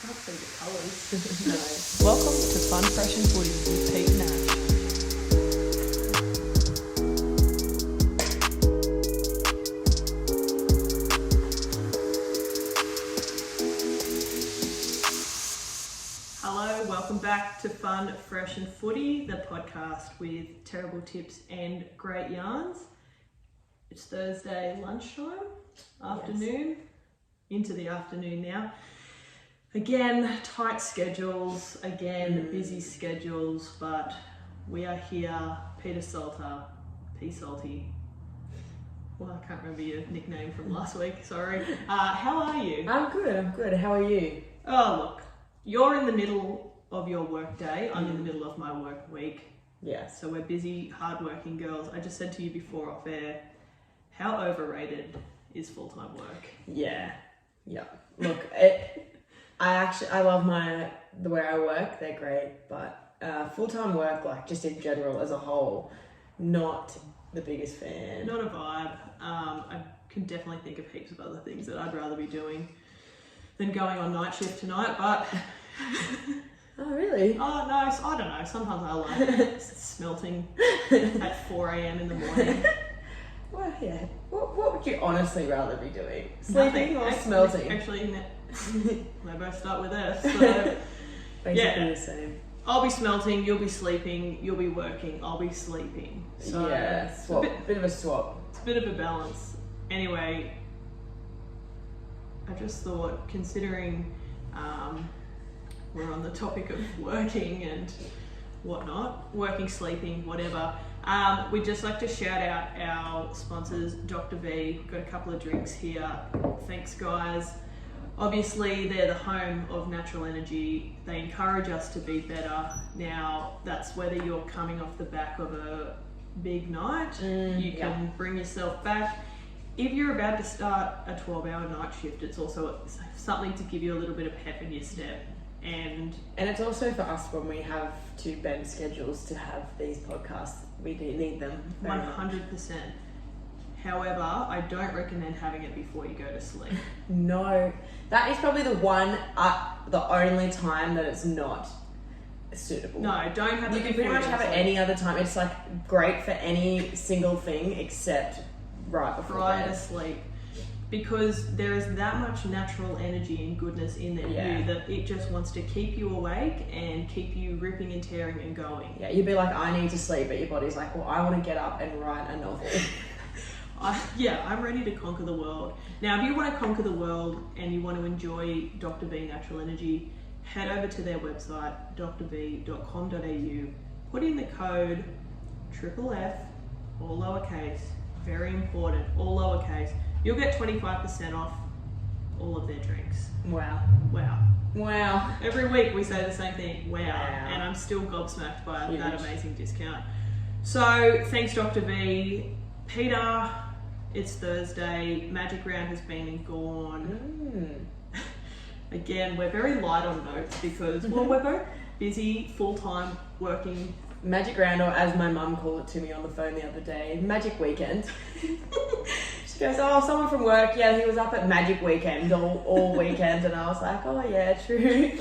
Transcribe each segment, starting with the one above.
can't see the colours. No. Welcome to Fun Fresh Footy with Pete Nash. Hello, welcome back to Fun Fresh Footy, the podcast with terrible tips and great yarns. It's Thursday lunchtime, afternoon, into the afternoon now. Again, tight schedules, busy schedules, but we are here. Peter Salter, P Salty. Well, I can't remember your nickname from last week, sorry. How are you? I'm good. How are you? Oh, look, you're in the middle of your work day. I'm in the middle of my work week. Yeah. So we're busy, hardworking girls. I just said to you before off air, how overrated is full-time work? Yeah. Look, I love the way I work. They're great, but full-time work, like just in general as a whole, not the biggest fan. Not a vibe. I can definitely think of heaps of other things that I'd rather be doing than going on night shift tonight, but... Oh, really? Oh, no, I don't know. Sometimes I like smelting at 4 a.m. in the morning. Well, yeah. What would you honestly rather be doing? Sleeping or smelting? Actually, they both start with S, so... Basically the same. I'll be smelting, you'll be sleeping, you'll be working, I'll be sleeping. So yeah, swap. Bit of a swap. It's a bit of a balance. Anyway, I just thought, considering we're on the topic of working and whatnot, working, sleeping, whatever, we'd just like to shout out our sponsors, Dr. V. Got a couple of drinks here. Thanks, guys. Obviously, they're the home of natural energy. They encourage us to be better. Now, that's whether you're coming off the back of a big night, you can bring yourself back. If you're about to start a 12-hour night shift, it's also something to give you a little bit of pep in your step. And it's also for us when we have to bend schedules to have these podcasts. We do need them. 100%. However, I don't recommend having it before you go to sleep. No, that is probably the only time that it's not suitable. No, don't have it. You can pretty much have it any other time. It's like great for any single thing except right before prior bed. to sleep. Because there is that much natural energy and goodness in there you that it just wants to keep you awake and keep you ripping and tearing and going. Yeah, you'd be like, I need to sleep, but your body's like, well, I want to get up and write a novel. I'm ready to conquer the world. Now, if you want to conquer the world and you want to enjoy Dr. V Natural Energy, head over to their website, drv.com.au, put in the code FFF, all lowercase, very important, all lowercase. You'll get 25% off all of their drinks. Wow. Every week we say the same thing, wow. And I'm still gobsmacked by that amazing discount. So, thanks Dr. V. Peter, it's Thursday, Magic Round has been and gone. Again, we're very light on notes because, well, we're both busy, full-time, working. Magic Round, or as my mum called it to me on the phone the other day, Magic Weekend. She goes, oh, someone from work, yeah, he was up at Magic Weekend all weekend, and I was like, oh yeah, true.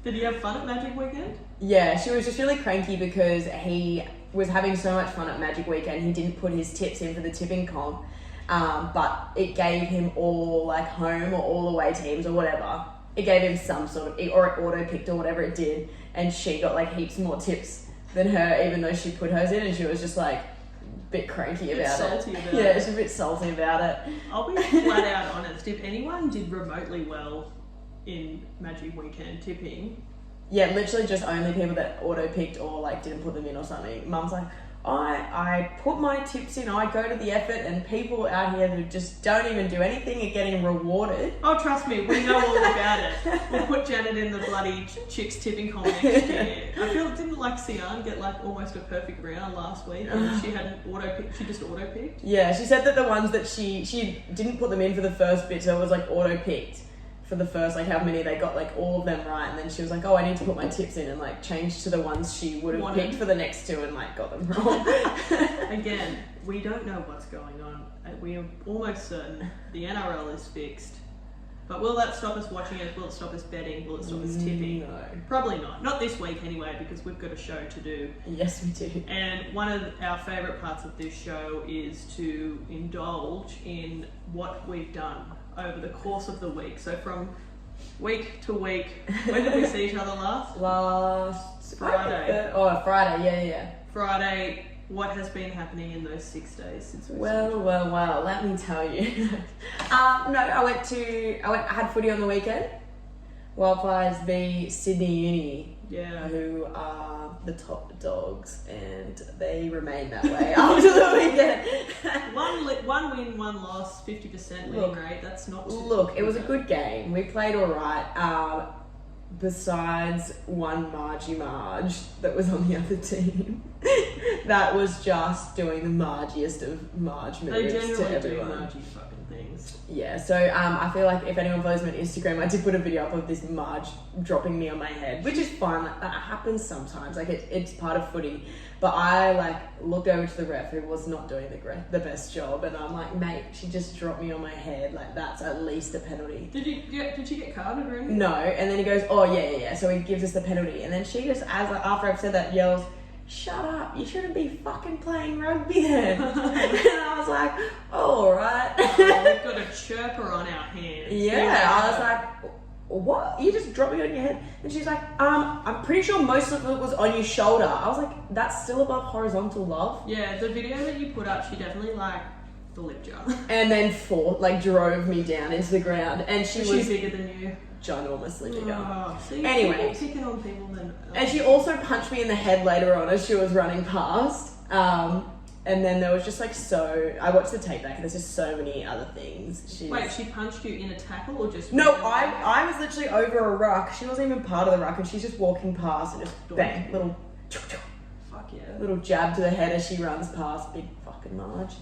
Did you have fun at Magic Weekend? Yeah, she was just really cranky because he was having so much fun at Magic Weekend, he didn't put his tips in for the tipping comp, but it gave him all like home or all away teams or whatever. It gave him some sort of, or it auto-picked or whatever it did, and she got like heaps more tips than her, even though she put hers in, and she was just like a bit cranky about salty it. About yeah, it. she's a bit salty about it. I'll be flat out honest, if anyone did remotely well in Magic Weekend tipping, yeah, literally just only people that auto-picked or like didn't put them in or something. Mum's like, I put my tips in, I go to the effort, and people out here who just don't even do anything are getting rewarded. Oh, trust me, we know all about it. We'll put Janet in the bloody Chix tipping comp next year. I feel, didn't like Sian get like almost a perfect round last week, and she hadn't auto-picked, she just auto-picked? Yeah, she said that the ones that she didn't put them in for the first bit, so it was like auto-picked for the first, like how many they got, like all of them right, and then she was like, oh, I need to put my tips in, and like changed to the ones she would have picked for the next two and like got them wrong. Again, we don't know what's going on. We are almost certain the NRL is fixed. But will that stop us watching it? Will it stop us betting? Will it stop us tipping? No. Probably not. Not this week anyway, because we've got a show to do. Yes, we do. And one of our favourite parts of this show is to indulge in what we've done over the course of the week. So from week to week, when did we see each other last? Last Friday. Friday, yeah. Friday, what has been happening in those 6 days since we Well, let me tell you. I had footy on the weekend. Wildfires v Sydney Uni, who are the top dogs, and they remain that way after the weekend. One win, one loss, 50% winning rate. That's not too Look, it was a good game. We played all right. Besides one Marge that was on the other team, that was just doing the Margiest of Marge moves They generally to everyone. do Margie fucking things. Yeah, so I feel like if anyone follows me on Instagram, I did put a video up of this Marge dropping me on my head, which is fun. Like, that happens sometimes. Like it's part of footy. But I looked over to the ref who was not doing the best job, and I'm like, mate, she just dropped me on my head. Like that's at least a penalty. Did you get carded or anything? No, and then he goes, oh yeah. So he gives us the penalty, and then she just, after I've said that, yells, "Shut up! You shouldn't be fucking playing rugby then." And I was like, oh, all right. We've got a chirper on our hands. Yeah, I was like, what? You just dropped me on your head? And she's like, I'm pretty sure most of it was on your shoulder. I was like, that's still above horizontal love. Yeah, the video that you put up, she definitely flipped you. And then drove me down into the ground, and she was bigger than you. ginormously bigger. Oh, see, anyway, people picking on people then. And she also punched me in the head later on as she was running past. And then there was just I watched the tape back and there's just so many other things. Wait, she punched you in a tackle or just... No, I was literally over a ruck. She wasn't even part of the ruck and she's just walking past and just bang, little... Fuck yeah. Little jab to the head as she runs past. Big fucking Marge.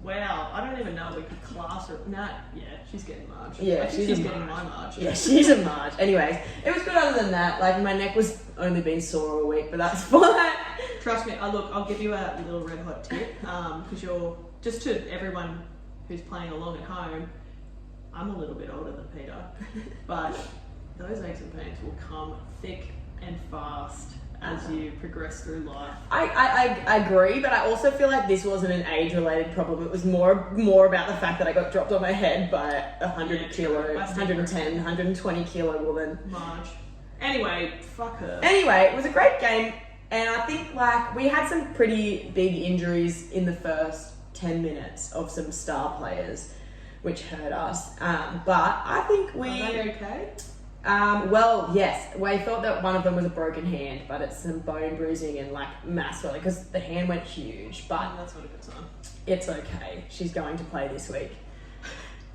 Wow, I don't even know if we could class her. Nah, yeah, she's getting Marge. Yeah, I think she's getting Marge. my Marge. Yeah, she's a Marge. Anyways, it was good other than that. My neck was only been sore a week, but that's fine. Trust me, I'll give you a little red hot tip, because you're, just to everyone who's playing along at home, I'm a little bit older than Peter, but those aches and pains will come thick and fast as you progress through life. I agree, but I also feel like this wasn't an age-related problem. It was more about the fact that I got dropped on my head by a 120 kilo woman. Marge. Anyway, fuck her. Anyway, it was a great game, and I think we had some pretty big injuries in the first 10 minutes of some star players, which hurt us. But I think Are they okay? Well, yes. We thought that one of them was a broken hand, but it's some bone bruising and mass swelling because the hand went huge. But that's not a good sign. It's okay. She's going to play this week.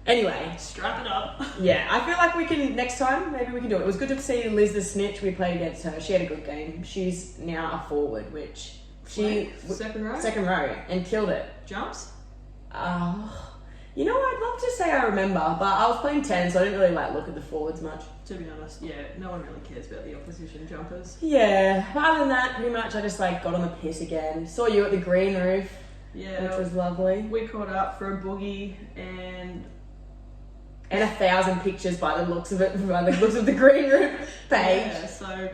Anyway, strap it up. Yeah, I feel like we can next time. Maybe we can do it. It was good to see Liz the Snitch. We played against her. She had a good game. She's now a forward, which second row and killed it. Jumps. You know, I'd love to say I remember, but I was playing 10, so I didn't really look at the forwards much. To be honest, yeah, no one really cares about the opposition jumpers. Yeah, but other than that, pretty much I just got on the piss again. Saw you at the green roof, which was lovely. We caught up for a boogie and 1,000 pictures by the looks of it, by the looks of the green roof page. Yeah, so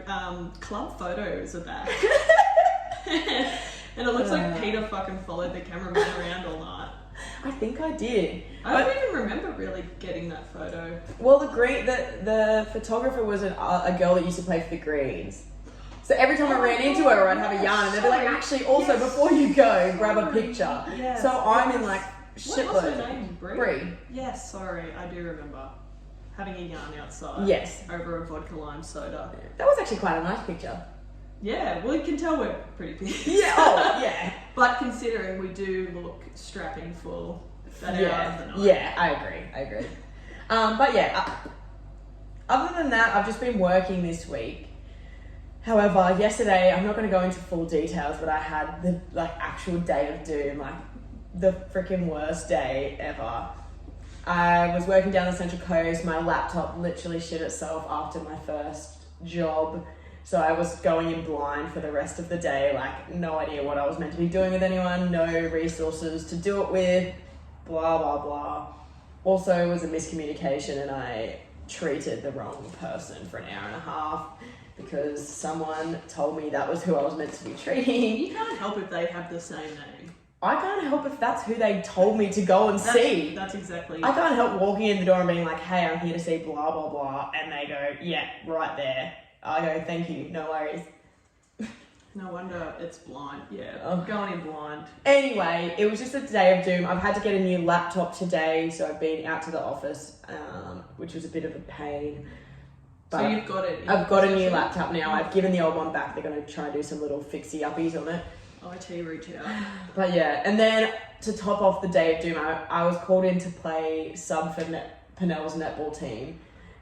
club photos are back. And it looks like Peter fucking followed the cameraman around all night. I think I did. I don't even remember really getting that photo. Well, the photographer was a girl that used to play for the Greens. So every time I ran into her, I'd have a yarn, and they'd be like, actually, also, before you go, grab a picture. Yes, so I'm in shitloads. What was her name? Bree. Yes, sorry, I do remember having a yarn outside. Yes. Over a vodka lime soda. That was actually quite a nice picture. Yeah, well, you can tell we're pretty pissed. Yeah, oh, yeah. But considering we do look strapping full that hour of the night. Yeah, I agree. But yeah, other than that, I've just been working this week. However, yesterday, I'm not going to go into full details, but I had the actual day of doom, the freaking worst day ever. I was working down the Central Coast. My laptop literally shit itself after my first job. So I was going in blind for the rest of the day, no idea what I was meant to be doing with anyone, no resources to do it with, blah, blah, blah. Also, it was a miscommunication and I treated the wrong person for an hour and a half because someone told me that was who I was meant to be treating. You can't help if they have the same name. I can't help if that's who they told me to go and see. That's exactly. I can't help walking in the door and being like, hey, I'm here to see blah, blah, blah. And they go, yeah, right there. I go, thank you, no worries. No wonder it's blind. Yeah, Oh. going in blind. Anyway, it was just a day of doom. I've had to get a new laptop today, so I've been out to the office, which was a bit of a pain. But So you've got it. I've got a new laptop now. I've given the old one back. They're going to try and do some little fixie-uppies on it. IT reach out. But yeah, and then to top off the day of doom, I was called in to play sub for Penell's netball team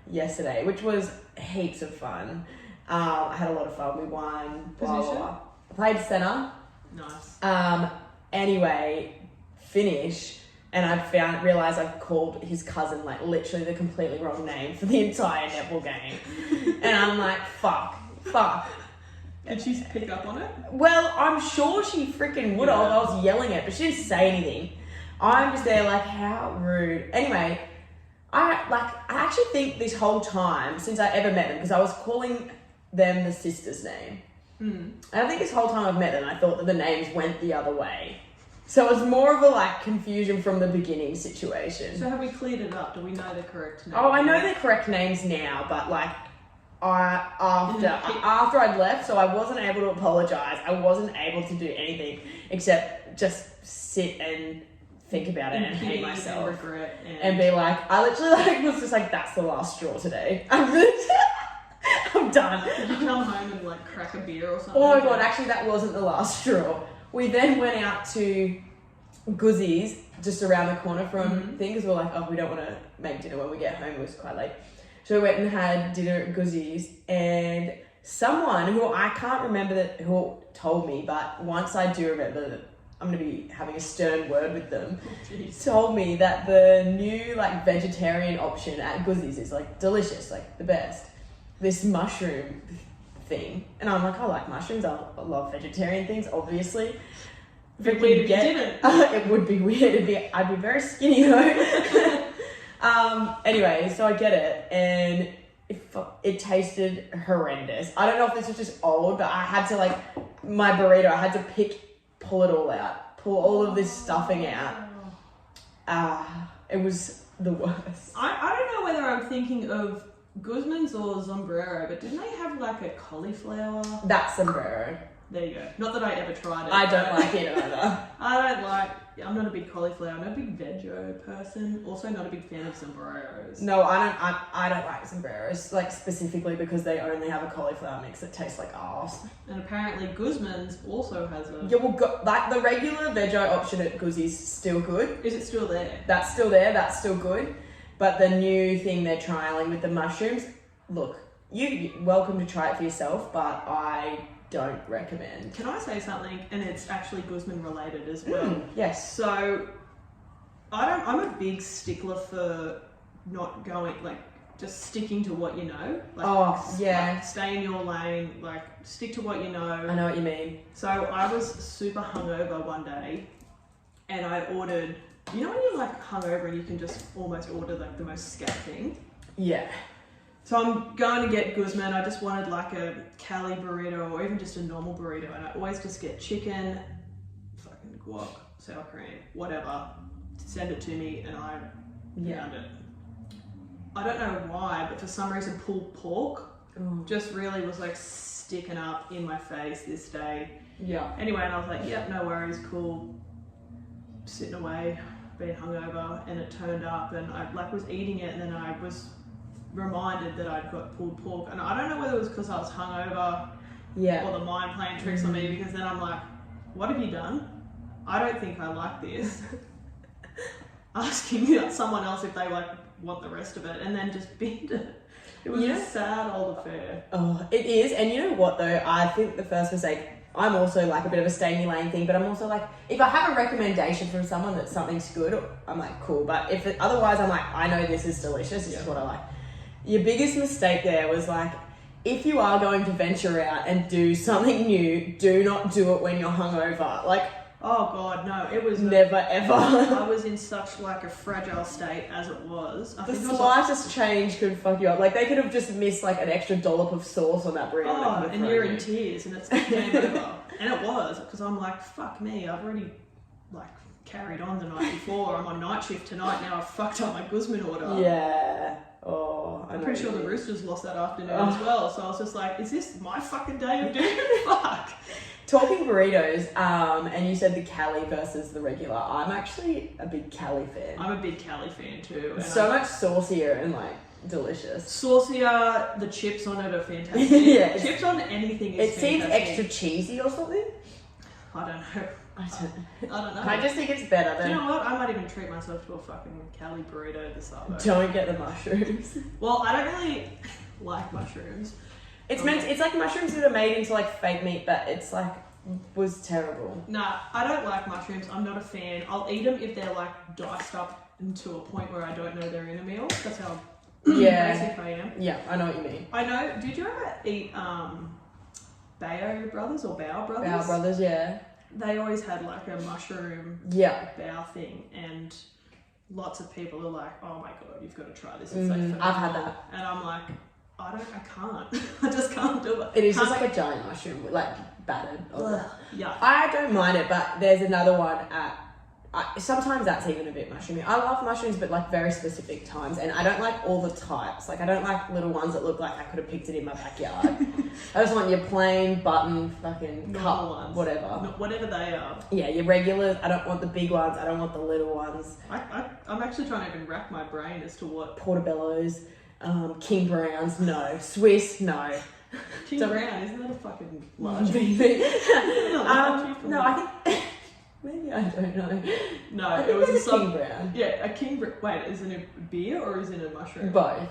yesterday, which was heaps of fun. I had a lot of fun. We won. Blah, blah, blah. I played centre. Nice. Anyway, finish, and I realised I've called his cousin like literally the completely wrong name for the entire netball game. And I'm like, fuck. Did she pick up on it? Well, I'm sure she freaking would have. I was yelling at, but she didn't say anything. I'm just there like, how rude. Anyway, I actually think this whole time since I ever met them, because I was calling them the sister's name. And I think this whole time I've met them, I thought that the names went the other way. So it was more of a like confusion from the beginning situation. So have we cleared it up? Do we know the correct name? Oh, I know the correct names now, but like after I'd left, so I wasn't able to apologise. I wasn't able to do anything except just sit and think about it and hate myself and regret and be like, I literally like was just like, that's the last straw today. I'm done. Did you come home and like crack a beer or something? Oh my god, actually that wasn't the last straw. We then went out to Guzzi's just around the corner from things. We were like, oh, we don't want to make dinner when we get home. It was quite late. So we went and had dinner at Guzzi's, and someone who I can't remember who told me, but once I do remember that I'm going to be having a stern word with them, told me that the new like vegetarian option at Guzzi's is like delicious, like the best. This mushroom thing. And I'm like, I like mushrooms. I love vegetarian things, obviously. It'd be weird if you didn't. It would be weird. I'd be very skinny though. Anyway, so I get it, and it tasted horrendous. I don't know if this was just old, but I had to like my burrito. I had to pull it all out, pull all of this stuffing out. It was the worst. I don't know whether I'm thinking of Guzman's or Sombrero, but didn't they have like a cauliflower? That's Sombrero. There you go. Not that I ever tried it. I don't like it either. I'm not a big cauliflower. I'm not a big veggie person. Also not a big fan of sombreros. No, I don't like sombreros, like specifically because they only have a cauliflower mix that tastes like arse. And apparently Guzman's also has a... Yeah, well, like the regular veggie option at Guzzi's still good. Is it still there? That's still there, that's still good. But the new thing they're trialing with the mushrooms, look, you're welcome to try it for yourself, but I don't recommend. Can I say something? And it's actually Guzman related as well. Yes. So I'm a big stickler for not going, like, just sticking to what you know. Like, yeah. Stay in your lane, like, stick to what you know. I know what you mean. So I was super hungover one day and I ordered, you know when you're like hungover and you can just almost order like the most scat thing? Yeah. So I'm going to get Guzman. I just wanted like a Cali burrito or even just a normal burrito. And I always just get chicken, fucking guac, sour cream, whatever. Send it to me and I found it. I don't know why, but for some reason pulled pork just really was like sticking up in my face this day. Yeah. Anyway, and I was like, yep, no worries, cool. Sitting away, being hungover, and it turned up and I like was eating it and then I was reminded that I'd got pulled pork, and I don't know whether it was because I was hungover or the mind playing tricks on me, because then I'm like, what have you done? I don't think I like this. Asking someone else if they like want the rest of it and then just binned it. It was a sad old affair. Oh, it is. And you know what though, I think the first mistake, I'm also like a bit of a stay in your lane thing, but I'm also like, if I have a recommendation from someone that something's good, I'm like, cool. But if otherwise I'm like, I know this is delicious, this is what I like. Your biggest mistake there was like, if you are going to venture out and do something new, do not do it when you're hungover. Like, Oh God, no! It was Never ever. I was in such like a fragile state as it was. The slightest change could fuck you up. Like they could have just missed like an extra dollop of sauce on that burrito. Oh, and you're in tears, and it's game over. And it was because I'm like, fuck me! I've already like carried on the night before. I'm on night shift tonight now. I've fucked up my Guzman order. Yeah. Oh, I'm pretty sure the Roosters lost that afternoon as well. So I was just like, is this my fucking day of doom? Fuck. Talking burritos, and you said the Cali versus the regular. I'm actually a big Cali fan. I'm a big Cali fan too. And so much saucier and like delicious. Saucier, the chips on it are fantastic. Yeah, chips on anything is fantastic. Seems extra cheesy or something. I don't know. I don't know. I just think it's better than. Do you know what? I might even treat myself to a fucking Cali burrito this summer. Don't get the mushrooms. Well, I don't really like mushrooms. It's like mushrooms that are made into like fake meat, but it's like was terrible. Nah, I don't like mushrooms. I'm not a fan. I'll eat them if they're like diced up into a point where I don't know they're in a meal. That's how basic I am. Yeah, I know what you mean. I know. Did you ever eat Bao Brothers or Bao Brothers? Bao Brothers, yeah. They always had like a mushroom bao thing, and lots of people are like, "Oh my god, you've got to try this." It's like I've had that, and I'm like, I can't. I just can't do it. It is just like a giant mushroom, like battered. Yeah. I don't mind it, but there's another one at. Sometimes that's even a bit mushroomy. I love mushrooms, but like very specific times, and I don't like all the types. Like I don't like little ones that look like I could have picked it in my backyard. I just want your plain button fucking cup ones, whatever. Whatever they are. Yeah, your regulars. I don't want the big ones. I don't want the little ones. I'm actually trying to even rack my brain as to what Portobellos, King Browns, no. Swiss, no. King Brown, isn't that a fucking large? No, I think. Maybe I don't know. No, it was a King Brown. Yeah, a King Brown. Wait, is it a beer or is it a mushroom? Both.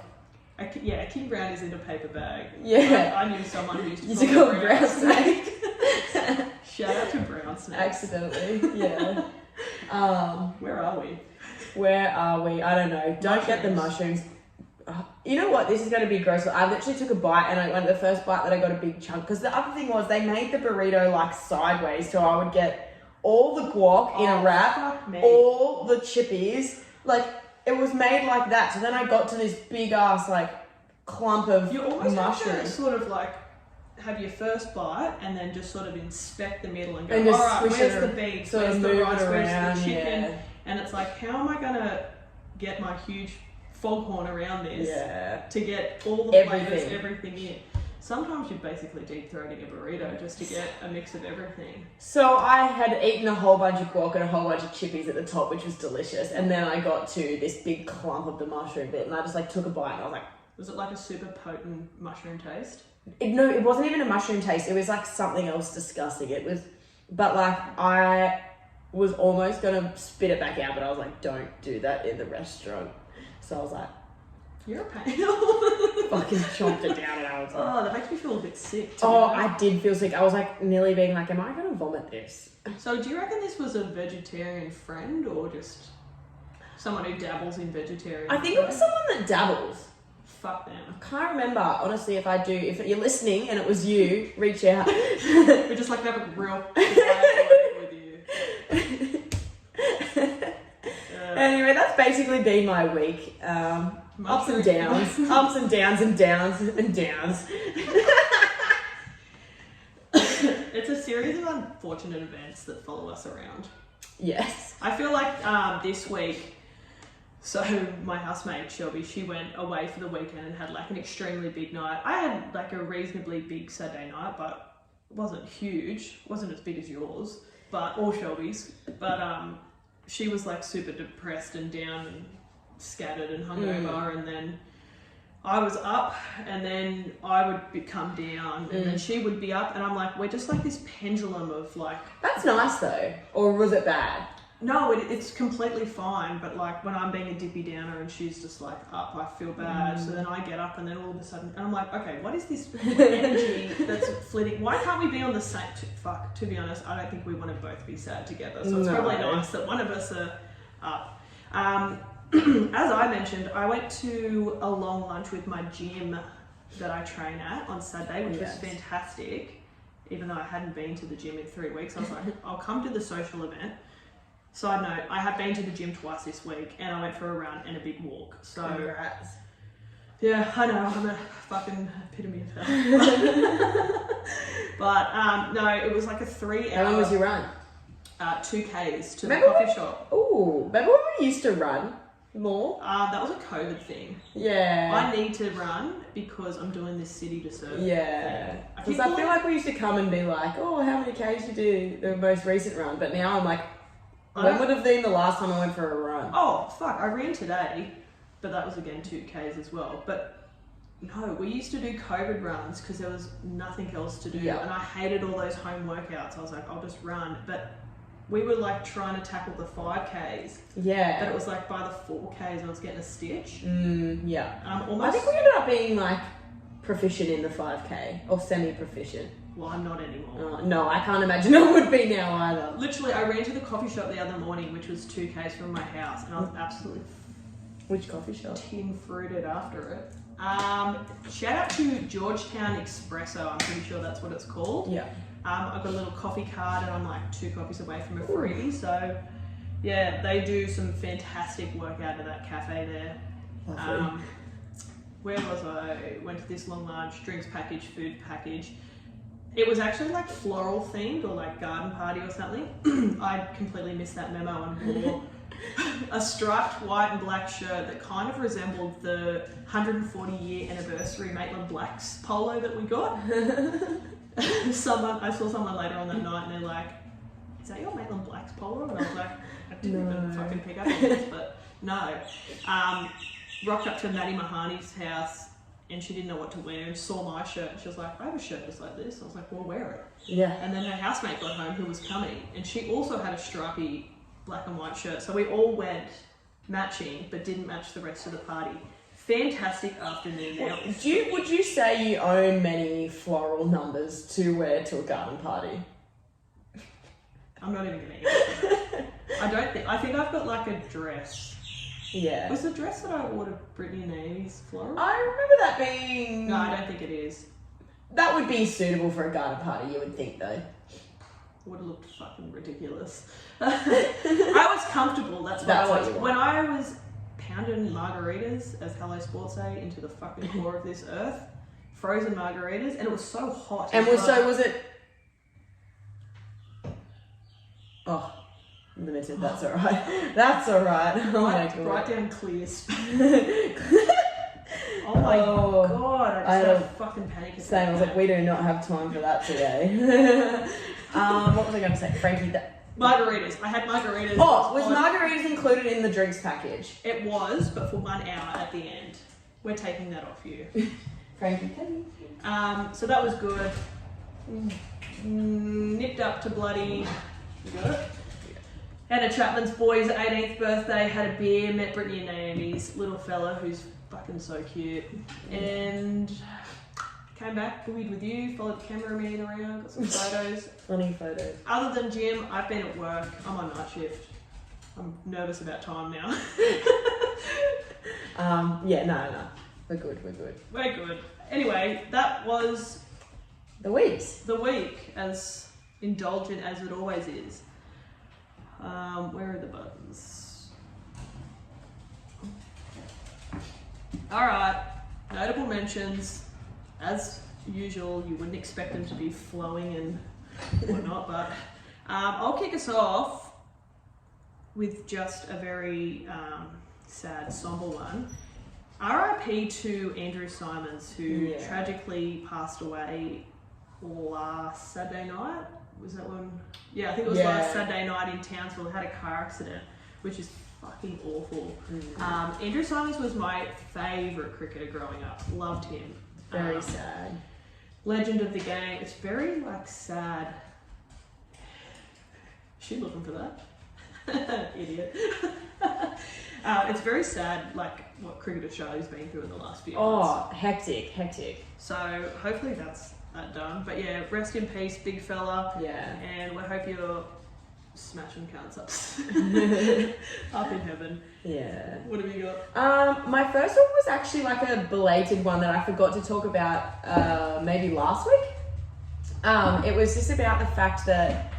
A King Brown is in a paper bag. Yeah. I knew someone who used to call it brown snake. Shout out to brown snake. Accidentally, yeah. Where are we? I don't know. Don't get the mushrooms. You know what? This is going to be gross. But I literally took a bite, and I went the first bite that I got a big chunk. Because the other thing was they made the burrito like sideways, so I would get all the guac in a wrap, all the chippies, like it was made like that. So then I got to this big ass like clump of you almost mushrooms. Have to sort of like have your first bite and then just sort of inspect the middle and go, and all right, where's the beef, where's the rice, where's the chicken, yeah. And it's like, how am I gonna get my huge foghorn around this to get all the flavors, everything in? Sometimes you're basically deep throating a burrito just to get a mix of everything. So I had eaten a whole bunch of guac and a whole bunch of chippies at the top, which was delicious. And then I got to this big clump of the mushroom bit, and I just like took a bite, and I was like, was it like a super potent mushroom taste? No, it wasn't even a mushroom taste. It was like something else disgusting. It was, but like I was almost gonna spit it back out, but I was like, don't do that in the restaurant. So I was like, you're a pain. Fucking chomped it down, and I was like, oh, that makes me feel a bit sick. I did feel sick. I was like nearly being like, am I going to vomit this? So do you reckon this was a vegetarian friend or just someone who dabbles in vegetarian? I think it was someone that dabbles. Fuck them. I can't remember, honestly, if you're listening and it was you, reach out. We'd just like to have a real with you. Anyway, that's basically been my week. Ups and downs, ups and downs and downs and downs. It's a series of unfortunate events that follow us around. Yes. I feel like this week, so my housemate Shelby, she went away for the weekend and had like an extremely big night. I had like a reasonably big Saturday night, but it wasn't huge. It wasn't as big as yours, or Shelby's. But she was like super depressed and down and scattered and hungover, and then I was up, and then I would come down, and then she would be up, and I'm like, we're just like this pendulum of like. That's nice though, or was it bad? No, it's completely fine, but like when I'm being a dippy downer and she's just like up, I feel bad. So then I get up, and then all of a sudden, and I'm like, okay, what is this energy that's flitting? Why can't we be on the same? To be honest, I don't think we want to both be sad together. So it's probably nice that one of us are up. As I mentioned, I went to a long lunch with my gym that I train at on Saturday, which was fantastic. even though I hadn't been to the gym in 3 weeks. I was like, I'll come to the social event. Side note, I have been to the gym twice this week, and I went for a run and a big walk. So, congrats. Yeah, I know, I'm a fucking epitome of health. But, no, it was like a 3 hour... How long was your run? 2Ks to the coffee shop. Ooh, remember when we used to run more? That was a COVID thing. Yeah. I need to run because I'm doing this city to serve. Yeah. Because I feel like we used to come and be like, oh, how many Ks you do the most recent run? But now I'm like, when would have been the last time I went for a run? Oh, fuck, I ran today, but that was again 2Ks as well. But no, we used to do COVID runs because there was nothing else to do. Yeah. And I hated all those home workouts. I was like, I'll just run. But we were like trying to tackle the 5Ks. Yeah. But it was like by the 4Ks I was getting a stitch. Yeah. And I'm almost... I think we ended up being like proficient in the 5K or semi-proficient. Well, I'm not anymore. No, I can't imagine I would be now either. Literally, I ran to the coffee shop the other morning, which was 2Ks from my house, and I was absolutely Which coffee shop? tin-fruited after it. Shout out to Georgetown Espresso, I'm pretty sure that's what it's called. Yeah. I've got a little coffee card and I'm like 2 coffees away from a freebie, so yeah, they do some fantastic work out of that cafe there. Lovely. Where was I? Went to this long large drinks package, food package. It was actually like floral themed or like garden party or something. I completely missed that memo and wore a striped white and black shirt that kind of resembled the 140-year anniversary Maitland Blacks polo that we got. I saw someone later on that night and they're like, is that your Maitland Blacks polo? And I was like, I didn't even fucking pick up on this, but no. Rocked up to Maddie Mahani's house and she didn't know what to wear and saw my shirt and she was like, I have a shirt just like this. I was like, well, wear it. Yeah. And then her housemate got home who was coming and she also had a stripy black and white shirt. So we all went matching but didn't match the rest of the party. Fantastic afternoon now. Would you say you own many floral numbers to wear to a garden party? I'm not even going to answer that. I think I've got like a dress. Yeah. Was the dress that I ordered Brittany and Amy's floral? I remember that being... No, I don't think it is. That would be suitable for a garden party, you would think, though. It would have looked fucking ridiculous. I was comfortable, that's what it was. When I was pounding margaritas, as Hello Sports say, into the fucking core of this earth, frozen margaritas, and it was so hot. And was it... Oh, limited, that's alright. That's alright. Oh my god. Write down clear Oh my god, I just had a fucking panic attack. Same, I was like, we do not have time for that today. What was I going to say? Frankie, margaritas. I had margaritas. Oh, was margaritas included in the drinks package? It was, but for 1 hour at the end. We're taking that off you. Frankie, so that was good. Nipped up to bloody... You got it? Had a Chapman's boy's 18th birthday, had a beer, met Brittany and Naomi's little fella who's fucking so cute. And came back, boogied with you, followed the cameraman around, got some photos. Funny photos. Other than gym, I've been at work. I'm on night shift. I'm nervous about time now. No. We're good. We're good. Anyway, that was the week, as indulgent as it always is. Where are the buttons? Alright, notable mentions. As usual, you wouldn't expect them to be flowing and whatnot, but I'll kick us off with just a very sad, somber one. RIP to Andrew Simons, who tragically passed away last Saturday night. Was that one? Yeah, I think it was last Saturday night in Townsville. Had a car accident, which is fucking awful. Andrew Simons was my favourite cricketer growing up. Loved him. Very sad. Legend of the game. It's very sad. She looking for that? Idiot. It's very sad, what cricketer Charlie's been through in the last few months. Oh, hectic. So hopefully that's that done. But yeah, rest in peace, big fella. Yeah. And we hope you're smashing cunts up in heaven. Yeah. What have you got? My first one was actually like a belated one that I forgot to talk about maybe last week. It was just about the fact that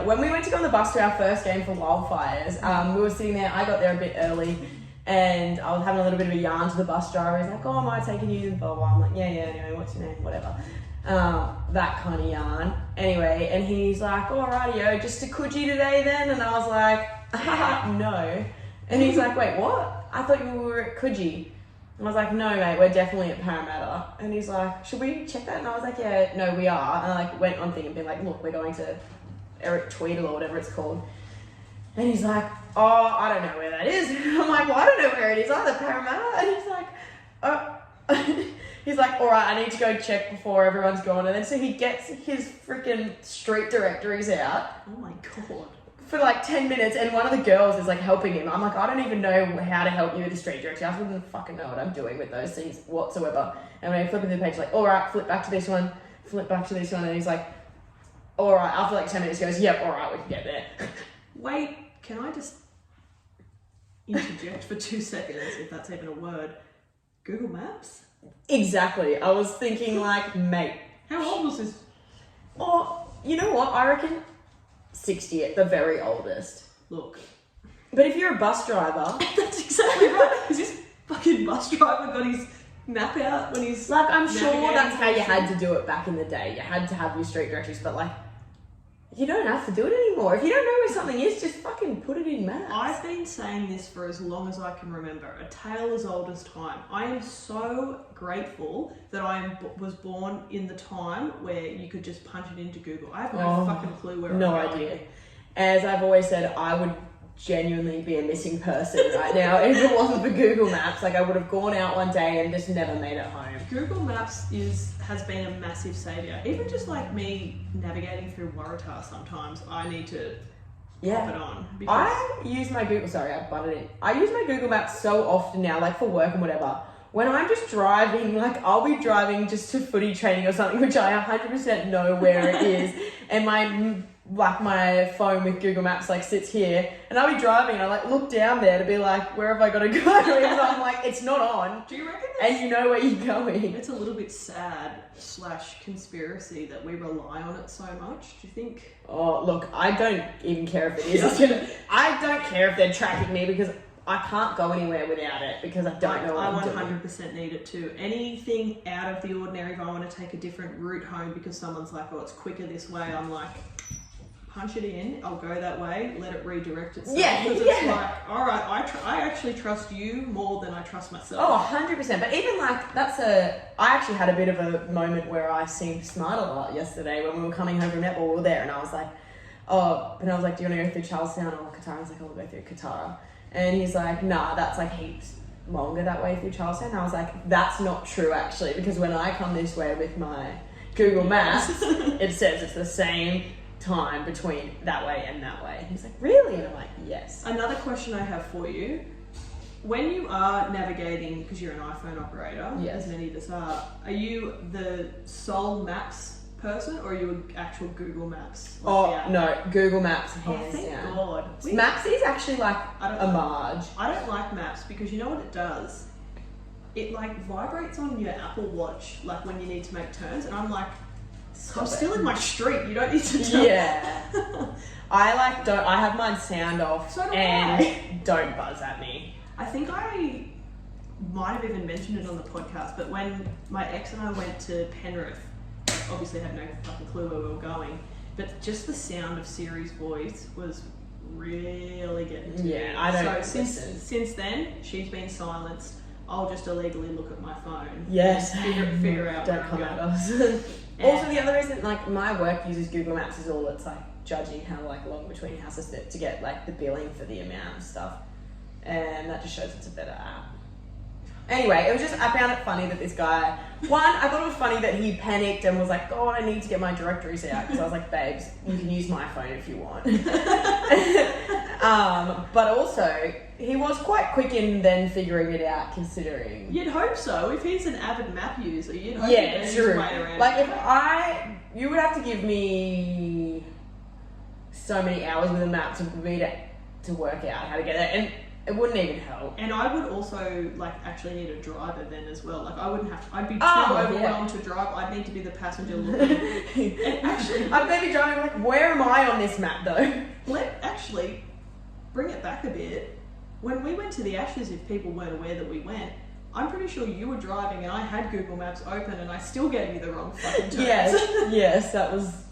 when we went to go on the bus to our first game for Wildfires, we were sitting there. I got there a bit early, and I was having a little bit of a yarn to the bus driver. He's like, "Oh, am I taking you?" Blah blah. I'm like, "Yeah. Anyway, what's your name? Whatever." That kind of yarn. Anyway, and he's like, "Alrighty, just to Coogee today then?" And I was like, "No." And he's like, "Wait, what? I thought you were at Coogee." And I was like, "No, mate, we're definitely at Parramatta." And he's like, "Should we check that?" And I was like, "Yeah, no, we are." And I like went on thing and been like, "Look, we're going to Eric Tweedle or whatever it's called." And he's like, "Oh, I don't know where that is." I'm like, "Well, I don't know where it is either, Parramatta." And he's like, "Oh." He's like, "All right, I need to go check before everyone's gone." And then so he gets his freaking street directories out. Oh my God. For like 10 minutes, and one of the girls is like helping him. I'm like, "I don't even know how to help you with the street directory. I wouldn't fucking know what I'm doing with those things whatsoever." And when I flip through the page, like, "All right, flip back to this one, flip back to this one." And he's like, "All right," after like 10 minutes, he goes, "Yep, all right, we can get there." Wait, can I just interject for 2 seconds, if that's even a word? Google Maps? Exactly. I was thinking like, mate. How old was this? Oh, you know what? I reckon 60 at the very oldest. Look. But if you're a bus driver... That's exactly right. Is this fucking bus driver got his map out when he's... Like, I'm sure that's how you had to do it back in the day. You had to have your street directories, but like, you don't have to do it anymore. If you don't know where something is, just fucking put it in maps. I've been saying this for as long as I can remember. A tale as old as time. I am so grateful that I was born in the time where you could just punch it into Google. I have no fucking clue where I'm going. No idea. As I've always said, I would genuinely be a missing person right now if it wasn't for Google Maps. Like, I would have gone out one day and just never made it home. Google Maps has been a massive saviour. Even just like me navigating through Waratah sometimes, I need to pop it on. I use my Google... Sorry, I butted in. I use my Google Maps so often now, like for work and whatever. When I'm just driving, like I'll be driving just to footy training or something, which I 100% know where it is. And my phone with Google Maps like sits here, and I'll be driving and I like look down there to be like, where have I got to go? And I'm like, it's not on. Do you reckon? And you know where you're going. It's a little bit sad / conspiracy that we rely on it so much. Do you think? Oh, look, I don't even care if it is. I don't care if they're tracking me because I can't go anywhere without it because I don't know what I'm doing. I 100% need it too. Anything out of the ordinary, if I want to take a different route home because someone's like, "Oh, it's quicker this way," I'm like, punch it in, I'll go that way, let it redirect itself. Because it's like, all right, I actually trust you more than I trust myself. Oh, 100%. But even like, I actually had a bit of a moment where I seemed smart a lot yesterday when we were coming home from netball. We were there and I was like, and I was like, "Do you want to go through Charlestown or Qatar?" I was like, "I'll go through Qatar." And he's like, "Nah, that's like heaps longer that way through Charlestown." And I was like, "That's not true actually, because when I come this way with my Google Maps, it says it's the same time between that way and that way." And he's like, "Really?" And I'm like, "Yes." Another question I have for you. When you are navigating, because you're an iPhone operator, as many of us are you the sole Maps person or are you an actual Google Maps? No, Google Maps hands thank down. God. Maps is actually like a Marge. I don't like Maps because you know what it does? It like vibrates on your Apple Watch like when you need to make turns, and I'm like, I'm still in my street. You don't need to tell. Yeah. I have mine sound off don't buzz at me. I think I might have even mentioned it on the podcast, but when my ex and I went to Penrith, obviously had no fucking clue where we were going, but just the sound of Siri's voice was really getting to me. Yeah, I don't since then, she's been silenced. I'll just illegally look at my phone. Yes. Figure out. Don't come at us. Also, the other reason, like, my work uses Google Maps is all it's like judging how like long between houses to get like the billing for the amount and stuff, and that just shows it's a better app. Anyway, I found it funny that this guy, I thought it was funny that he panicked and was like, "God, I need to get my directories out," because I was like, "Babes, you can use my phone if you want." But also, he was quite quick in then figuring it out, considering. You'd hope so. If he's an avid map user, you'd hope he'd true. His way around. Like, you would have to give me so many hours with a map for me to work out how to get it. And It wouldn't even help. And I would also like actually need a driver then as well. Like I wouldn't have to, I'd be too Oh, overwhelmed to drive. I'd need to be the passenger looking. And actually, I'd maybe driving like, where am I on this map though? let actually bring it back a bit. When we went to the Ashes, if people weren't aware that we went, I'm pretty sure you were driving and I had Google Maps open and I still gave you the wrong fucking turns. Yes,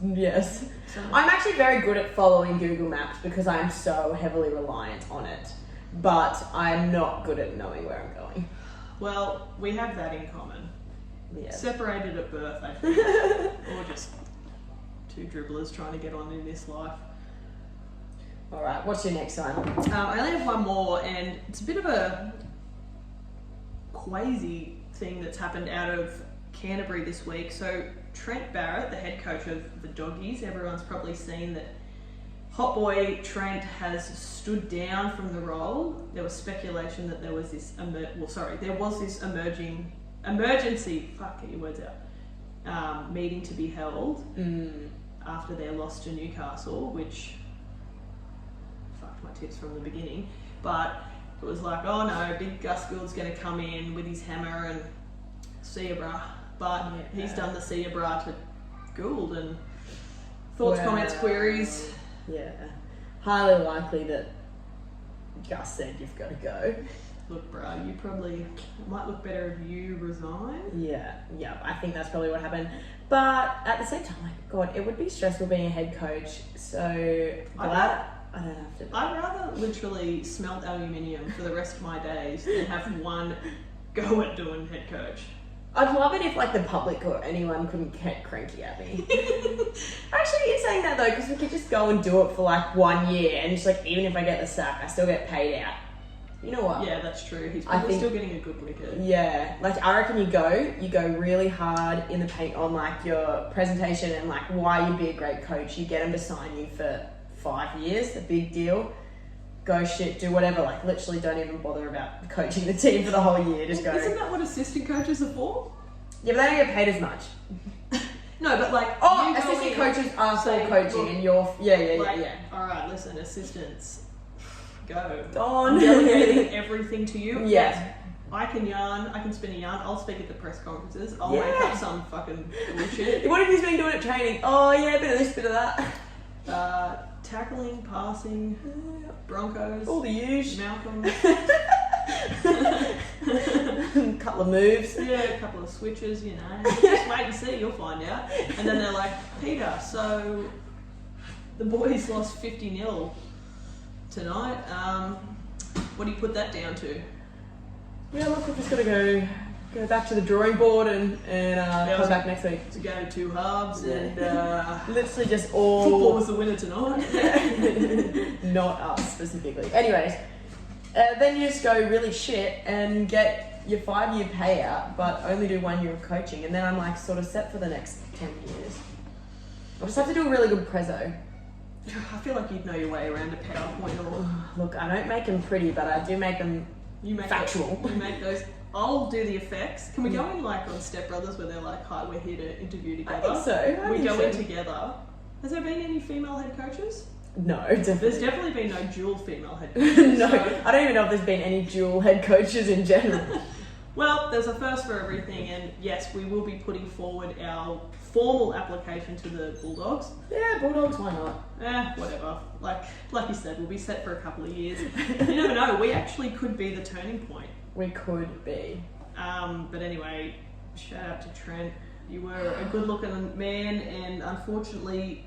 yes. So, I'm actually very good at following Google Maps because I am so heavily reliant on it. But I'm not good at knowing where I'm going. well, we have that in common. Yes. Separated at birth, I think. Or just two dribblers trying to get on in this life. Alright, what's your next one? I only have one more, and it's a bit of a crazy thing that's happened out of Canterbury this week. So Trent Barrett, the head coach of the Doggies, everyone's probably seen that Hot Boy Trent has stood down from the role. There was speculation that there was this emergency, fuck, get your words out, meeting to be held after their loss to Newcastle, which fucked my tips from the beginning. But it was like, oh no, big Gus Gould's going to come in with his hammer and see ya brah. But he's done the see ya brah to Gould, and thoughts, comments, queries. Yeah, highly likely that Gus said you've got to go. Look, bruh, it might look better if you resign. Yeah, I think that's probably what happened. But at the same time, like, God, it would be stressful being a head coach. So glad I don't have to. I'd rather literally smelt aluminium for the rest of my days than have one go at doing head coach. I'd love it if like the public or anyone couldn't get cranky at me. Actually, in saying that though, because we could just go and do it for like 1 year, and just like even if I get the sack, I still get paid out. You know what? Yeah, that's true. He's probably still getting a good wicket. Yeah, like I reckon you go really hard in the paint on like your presentation and like why you'd be a great coach. You get them to sign you for 5 years, a big deal. Go shit, do whatever, like literally don't even bother about coaching the team for the whole year. Just go. Isn't that what assistant coaches are for? Yeah, but they don't get paid as much. No, but like assistant coaches are for coaching, and you're yeah. All right, listen, assistants, go. On. Delegating everything to you. Yeah. I can yarn. I can spin a yarn. I'll speak at the press conferences. I'll make up some fucking bullshit. What have you been doing at training? Oh yeah, a bit of this, bit of that. Tackling, passing, Broncos, all the usual. Malcolm. Couple of moves. Yeah, a couple of switches, you know. Just wait and see, you'll find out. And then they're like, Peter, so the boys lost 50-0 tonight. What do you put that down to? Yeah, look, we've just got to go back to the drawing board and come back next week. To go to 2 halves and literally just all football was the winner tonight. Not us specifically. Anyways, then you just go really shit and get your 5-year payout, but only do 1 year of coaching, and then I'm like sort of set for the next 10 years. I'll just have to do a really good prezzo. I feel like you'd know your way around a PowerPoint or... Look, I don't make them pretty, but I do make them factual. You make those. I'll do the effects. Can we go in like on Step Brothers where they're like, hi, we're here to interview together? I think so. We go in together. Has there been any female head coaches? No, definitely. There's definitely been no dual female head coaches. No, so. I don't even know if there's been any dual head coaches in general. Well, there's a first for everything, and yes, we will be putting forward our formal application to the Bulldogs. Yeah, Bulldogs, why not? Whatever. Like you said, we'll be set for a couple of years. You never know, we actually could be the turning point. We could be. But anyway, shout out to Trent. You were a good looking man, and unfortunately...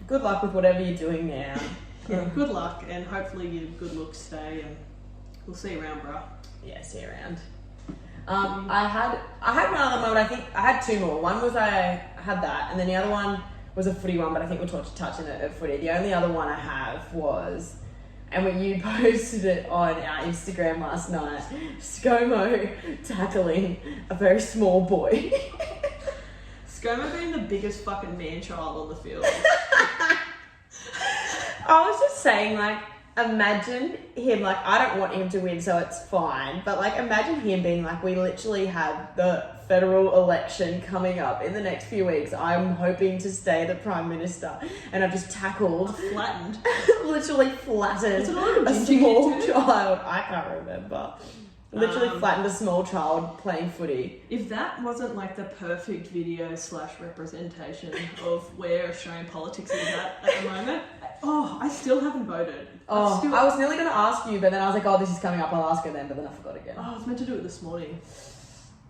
Good luck with whatever you're doing now. Yeah, good luck, and hopefully your good looks stay, and we'll see you around, bruh. Yeah, see you around. I had one other moment. I think I had 2 more. One was I had that, and then the other one was a footy one, but I think we're touching it at footy. The only other one I have was, and when you posted it on our Instagram last night, ScoMo tackling a very small boy. ScoMo being the biggest fucking man-child on the field. I was just saying, like, imagine him, like, I don't want him to win, so it's fine. But, like, imagine him being like, we literally have the federal election coming up in the next few weeks. I'm hoping to stay the Prime Minister. And I've just tackled... Flattened. Literally flattened Is it a a small ginger kid too? child. I can't remember. Literally flattened a small child playing footy. If that wasn't like the perfect video / representation of where Australian politics is at the moment, I still haven't voted. I was nearly going to ask you, but then I was like, oh, this is coming up, I'll ask her then, but then I forgot again. I was meant to do it this morning.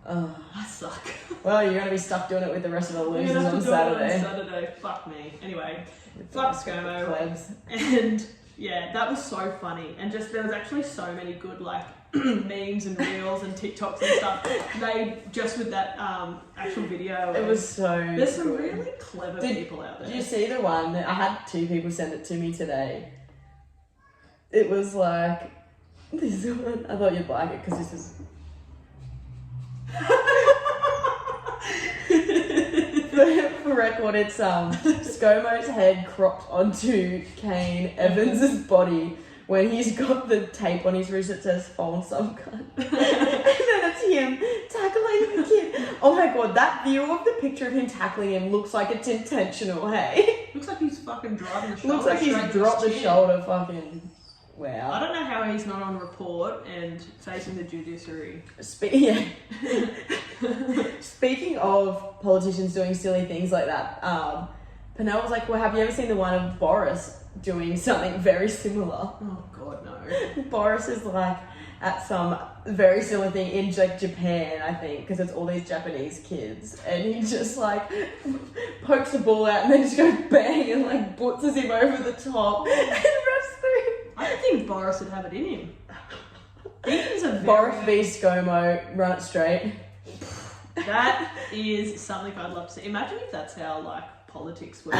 I suck. Well, you're going to be stuck doing it with the rest of the We're losers gonna have on to do it Saturday. on Saturday. Fuck me. Anyway, fuck ScoMo. Plebs. And yeah, that was so funny. And just there was actually so many good like memes and reels and TikToks and stuff made just with that actual video. It was so There's some good. really clever people out there. Did you see the one? I had 2 people send it to me today. It was like this one. I thought you'd like it because this is. For record, it's ScoMo's head cropped onto Kane Evans's body when he's got the tape on his wrist that says "phone some cunt," and then it's him tackling the kid. Oh my god, that view of the picture of him tackling him looks like it's intentional. Hey, Looks like he's fucking driving the shoulder. looks like he's straight to dropped his the chin. shoulder. Fucking wow. I don't know how he's not on report and facing the judiciary. Speaking of politicians doing silly things like that, Penel was like, well, have you ever seen the one of Boris doing something very similar? Oh god, no. Boris is like at some very silly thing in like Japan, I think, because it's all these Japanese kids, and he just like pokes the ball out and then just goes bang and like blitzes him over the top and runs through. I don't think Boris would have it in him. He's a very... Boris v ScoMo, run it straight. That is something I'd love to see. Imagine if that's how like politics works.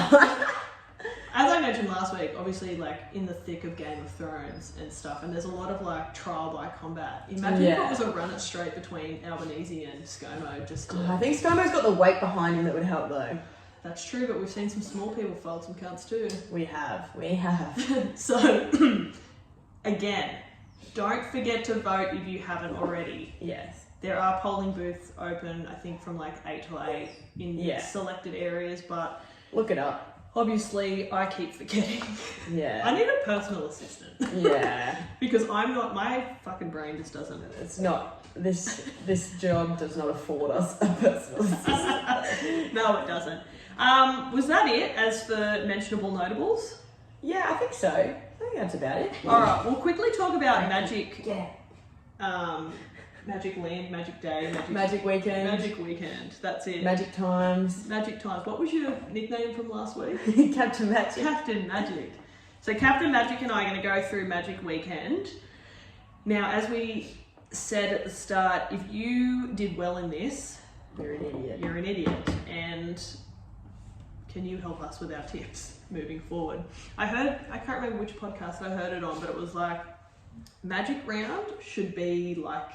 As I mentioned last week, obviously like in the thick of Game of Thrones and stuff, and there's a lot of like trial by combat. Imagine if it was a run it straight between Albanese and ScoMo just to... I think ScoMo's got the weight behind him that would help though. That's true, but we've seen some small people fold some cunts too. We have. So, again, don't forget to vote if you haven't already. Yes. There are polling booths open, I think, from like 8 to 8 in selected areas, but Look it up. obviously I keep forgetting. Yeah. I need a personal assistant. Yeah. Because my fucking brain just doesn't. It's not, this job does not afford us a personal assistant. No, it doesn't. Was that it as for mentionable notables? Yeah, I think so. I think that's about it. Alright, we'll quickly talk about Magic. Yeah. Magic Land, Magic Day, Magic Weekend. Magic Weekend. That's it. Magic Times. Magic Times. What was your nickname from last week? Captain Magic. Captain Magic. So Captain Magic and I are going to go through Magic Weekend. Now, as we said at the start, if you did well in this, You're an idiot. you're an idiot. And can you help us with our tips moving forward? I can't remember which podcast I heard it on, but it was like, Magic round should be like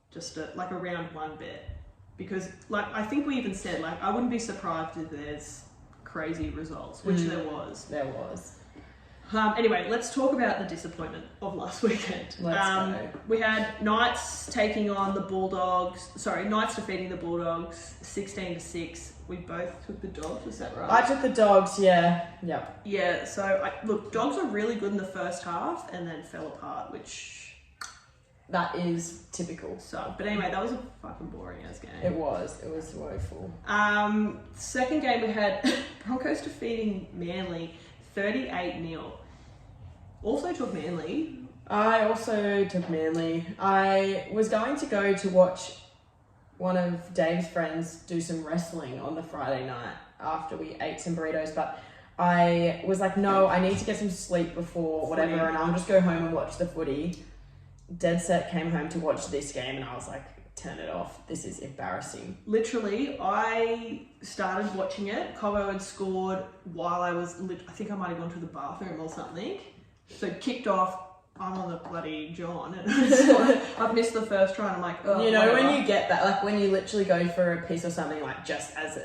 just a round 1 bet, because like I think we even said like I wouldn't be surprised if there's crazy results, which there was. There was. Anyway, let's talk about the disappointment of last weekend. Let's go. We had Knights taking on the Bulldogs. Sorry, Knights defeating the Bulldogs 16-6. We both took the Dogs, is that right? I took the Dogs, yeah. Yep. Yeah, so look, Dogs were really good in the first half and then fell apart, which... That is typical. So, but anyway, that was a fucking boring ass game. It was woeful. Second game we had Broncos defeating Manly 38-0. Also took Manly. I also took Manly. I was going to go to watch one of Dave's friends do some wrestling on the Friday night after we ate some burritos, but I was like, no, I need to get some sleep before whatever, Footy. and I'll just go home and watch the footy. Dead set came home to watch this game, and I was like, turn it off. This is embarrassing. Literally, I started watching it. Cobo had scored while I was, I think I might have gone to the bathroom or something. So kicked off, I'm on the bloody John, and I've missed the first try, and I'm like, oh, You know, whatever. when you get that, like when you literally go for a piece or something, like just as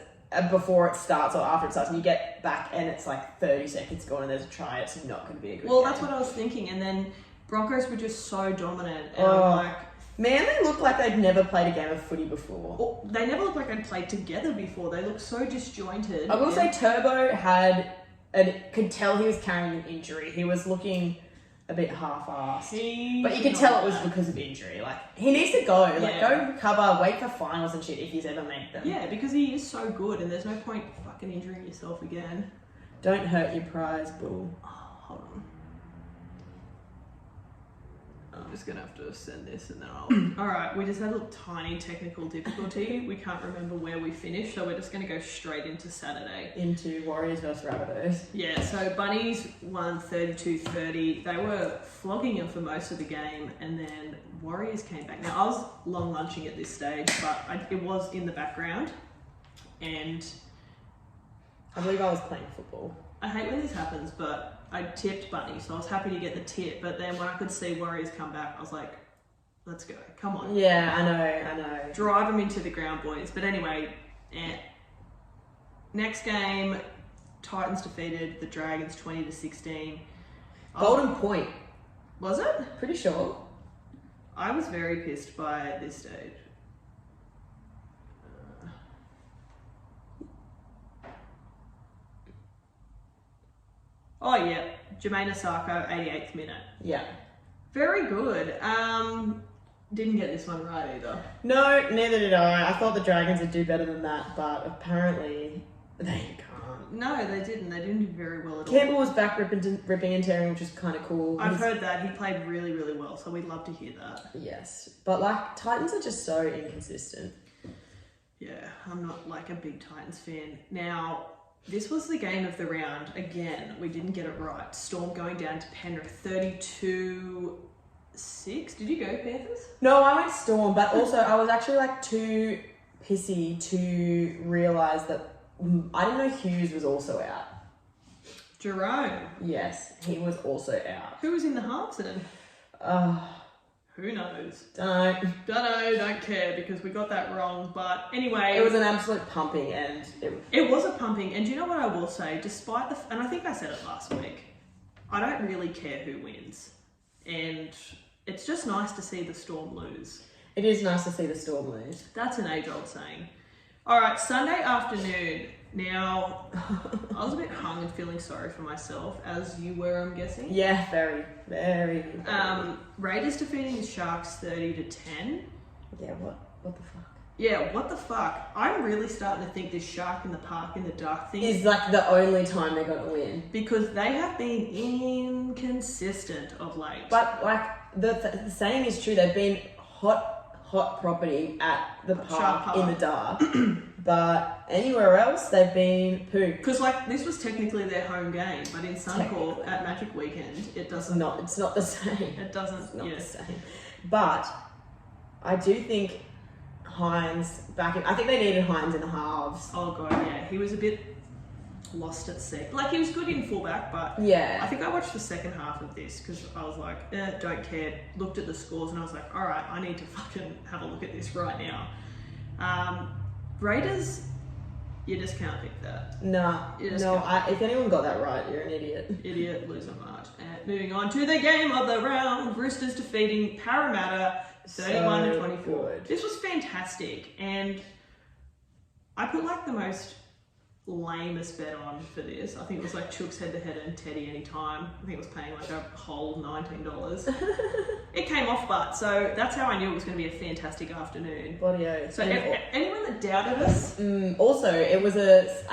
before it starts or after it starts, and you get back and it's like 30 seconds gone and there's a try, it's not going to be a good game. That's what I was thinking. And then Broncos were just so dominant. And Man, they look like they'd never played a game of footy before. They never looked like they'd played together before. They looked so disjointed. I will say Turbo could tell he was carrying an injury. He was looking a bit half-assed. But you could tell it was because of injury. Like, he needs to go. Like, go recover, wait for finals and shit if he's ever made them. Yeah, because he is so good and there's no point fucking injuring yourself again. Don't hurt your prize, bull. Oh, hold on. I'm just going to have to send this and then I'll... Alright, we just had a little tiny technical difficulty. We can't remember where we finished, so we're just going to go straight into Saturday. Into Warriors versus Rabbitohs. Yeah, so Bunnies won 32-30. They were flogging them for most of the game, and then Warriors came back. Now, I was long lunching at this stage, but it was in the background, and... I believe I was playing football. I hate when this happens, but I tipped Bunny, so I was happy to get the tip. But then when I could see Warriors come back, I was like, let's go. Come on. Yeah, I know. Drive them into the ground, boys. But anyway, next game, Titans defeated the Dragons 20-16. Golden point. Was it? Pretty sure. I was very pissed by this stage. Oh, yeah. Jermaine Osako, 88th minute. Yeah. Very good. Didn't get this one right either. No, neither did I. I thought the Dragons would do better than that, but apparently they can't. No, they didn't. They didn't do very well at all. Campbell was back ripping and tearing, which is kind of cool. I've heard that. He played really, really well, so we'd love to hear that. Yes. But, like, Titans are just so inconsistent. Yeah, I'm not, like, a big Titans fan. Now... This was the game of the round. Again, we didn't get it right. Storm going down to Penrith, 32-6. Did you go Panthers? No, I went Storm, but also I was actually like too pissy to realise that I didn't know Hughes was also out. Jerome? Yes, he was also out. Who was in the halves then? Who knows? Don't care because we got that wrong. But anyway... It was an absolute pumping and... It was a pumping. And do you know what I will say? Despite the... And I think I said it last week. I don't really care who wins. And it's just nice to see the Storm lose. It is nice to see the Storm lose. That's an age-old saying. All right, Sunday afternoon. Now, I was a bit hung and feeling sorry for myself, as you were, I'm guessing. Yeah, very. Raiders defeating the Sharks 30-10. Yeah, what the fuck? Yeah, what the fuck? I'm really starting to think this shark in the park in the dark thing is like the only time they're going to win. Because they have been inconsistent of late. But, like, the saying is true. They've been hot property at the park in the dark. But anywhere else, they've been poo. Because, like, this was technically their home game, but in Suncorp at Magic Weekend, it doesn't... It's not the same. It doesn't... It's not the same. But I do think Hines I think they needed Hines in the halves. Oh, God, yeah. He was a bit lost at sea. Like, he was good in fullback, but... Yeah. I think I watched the second half of this because I was like, don't care. Looked at the scores and I was like, all right, I need to fucking have a look at this right now. Raiders, you just can't pick that. Nah. If anyone got that right, you're an idiot. Idiot, loser, Marge. And moving on to the game of the round. Roosters defeating Parramatta 31-24. Good. This was fantastic. And I put like the most lamest bet on for this. I think it was like Chooks head-to-head and Teddy anytime. I think it was paying like a whole $19. It came off but, so that's how I knew it was going to be a fantastic afternoon. Bloody oath. So anyone that doubted us... Also, I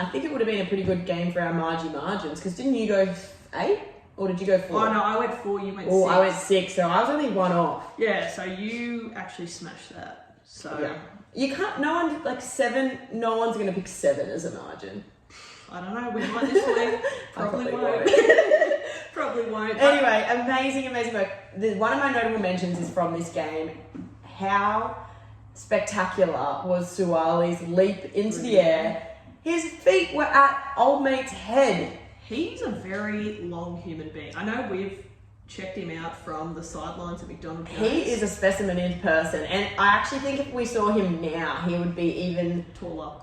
think it would have been a pretty good game for our margins, because didn't you go 8? Or did you go 4? Oh no, I went 4, you went 6. Oh, I went 6, so I was only 1 off. Yeah, so you actually smashed that. So... Yeah. You can't, no one's going to pick 7 as a margin. I don't know, we might this week. Probably won't. Probably won't. Anyway, amazing work. One of my notable mentions is from this game. How spectacular was Suwali's leap into the air. His feet were at old mate's head. He's a very long human being. I know we've checked him out from the sidelines at McDonald's. He is a specimen in person, and I actually think if we saw him now, he would be even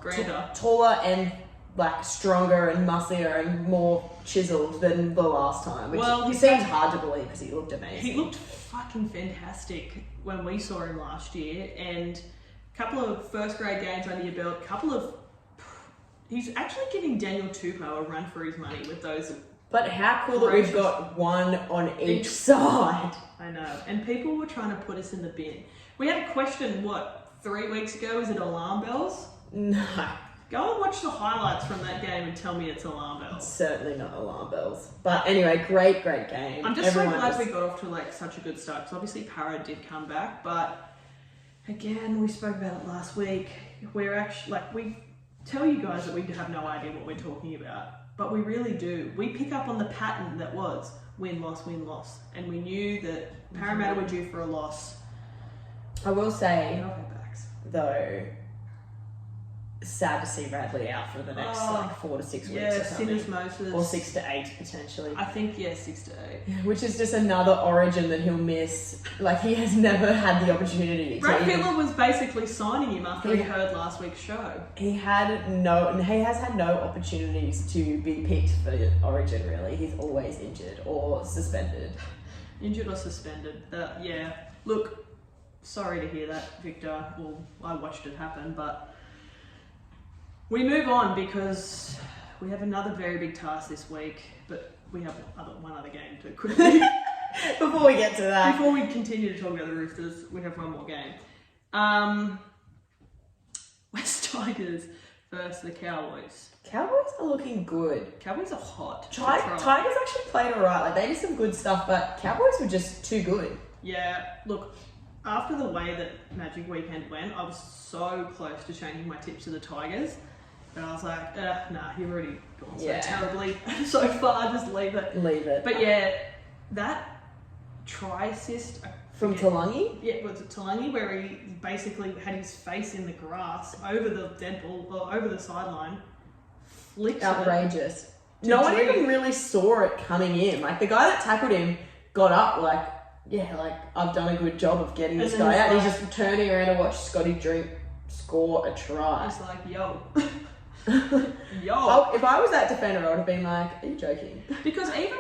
grander, taller and like stronger and musclier and more chiseled than the last time. Which he seemed hard to believe because he looked amazing. He looked fucking fantastic when we saw him last year, and a couple of first grade games under your belt, he's actually giving Daniel Tupou a run for his money with those. But how cool that we've got one on each side. I know. And people were trying to put us in the bin. We had a question, 3 weeks ago? Is it alarm bells? No. Go and watch the highlights from that game and tell me it's alarm bells. It's certainly not alarm bells. But anyway, great game. I'm just so glad we got off to such a good start, because obviously Para did come back, but again, we spoke about it last week. We're actually, we tell you guys that we have no idea what we're talking about. But we really do. We pick up on the pattern that was win-loss, win-loss. And we knew that Parramatta were due for a loss. I will say, Off our backs. though, sad to see Radley out for the next 4 to 6 weeks or something. Syndesmosis. Or 6 to 8 potentially. I think, 6 to 8. Which is just another origin that he'll miss. He has never had the opportunity. Brad Fittler was basically signing him after he heard last week's show. He has had no opportunities to be picked for origin, really. He's always injured or suspended. Injured or suspended. Look, sorry to hear that, Victor. Well, I watched it happen, but we move on because we have another very big task this week, but we have one other game to quickly. Before we get to that. Before we continue to talk about the Roosters, we have one more game. West Tigers versus the Cowboys. Cowboys are looking good. Cowboys are hot. Tigers actually played alright. They did some good stuff, but Cowboys were just too good. Yeah, look, after the way that Magic Weekend went, I was so close to changing my tips to the Tigers. And I was like, nah, you've already gone so terribly so far, just leave it. Leave it. But that try assist... From Talangi? Yeah, was it Talangi, where he basically had his face in the grass over the dead ball, or over the sideline, flicks outrageous. No one even really saw it coming in. The guy that tackled him got up I've done a good job of getting this guy out. And he's just turning around to watch Scotty Drink score a try. It's like, yo. If I was that defender, I would have been like, are you joking? Because even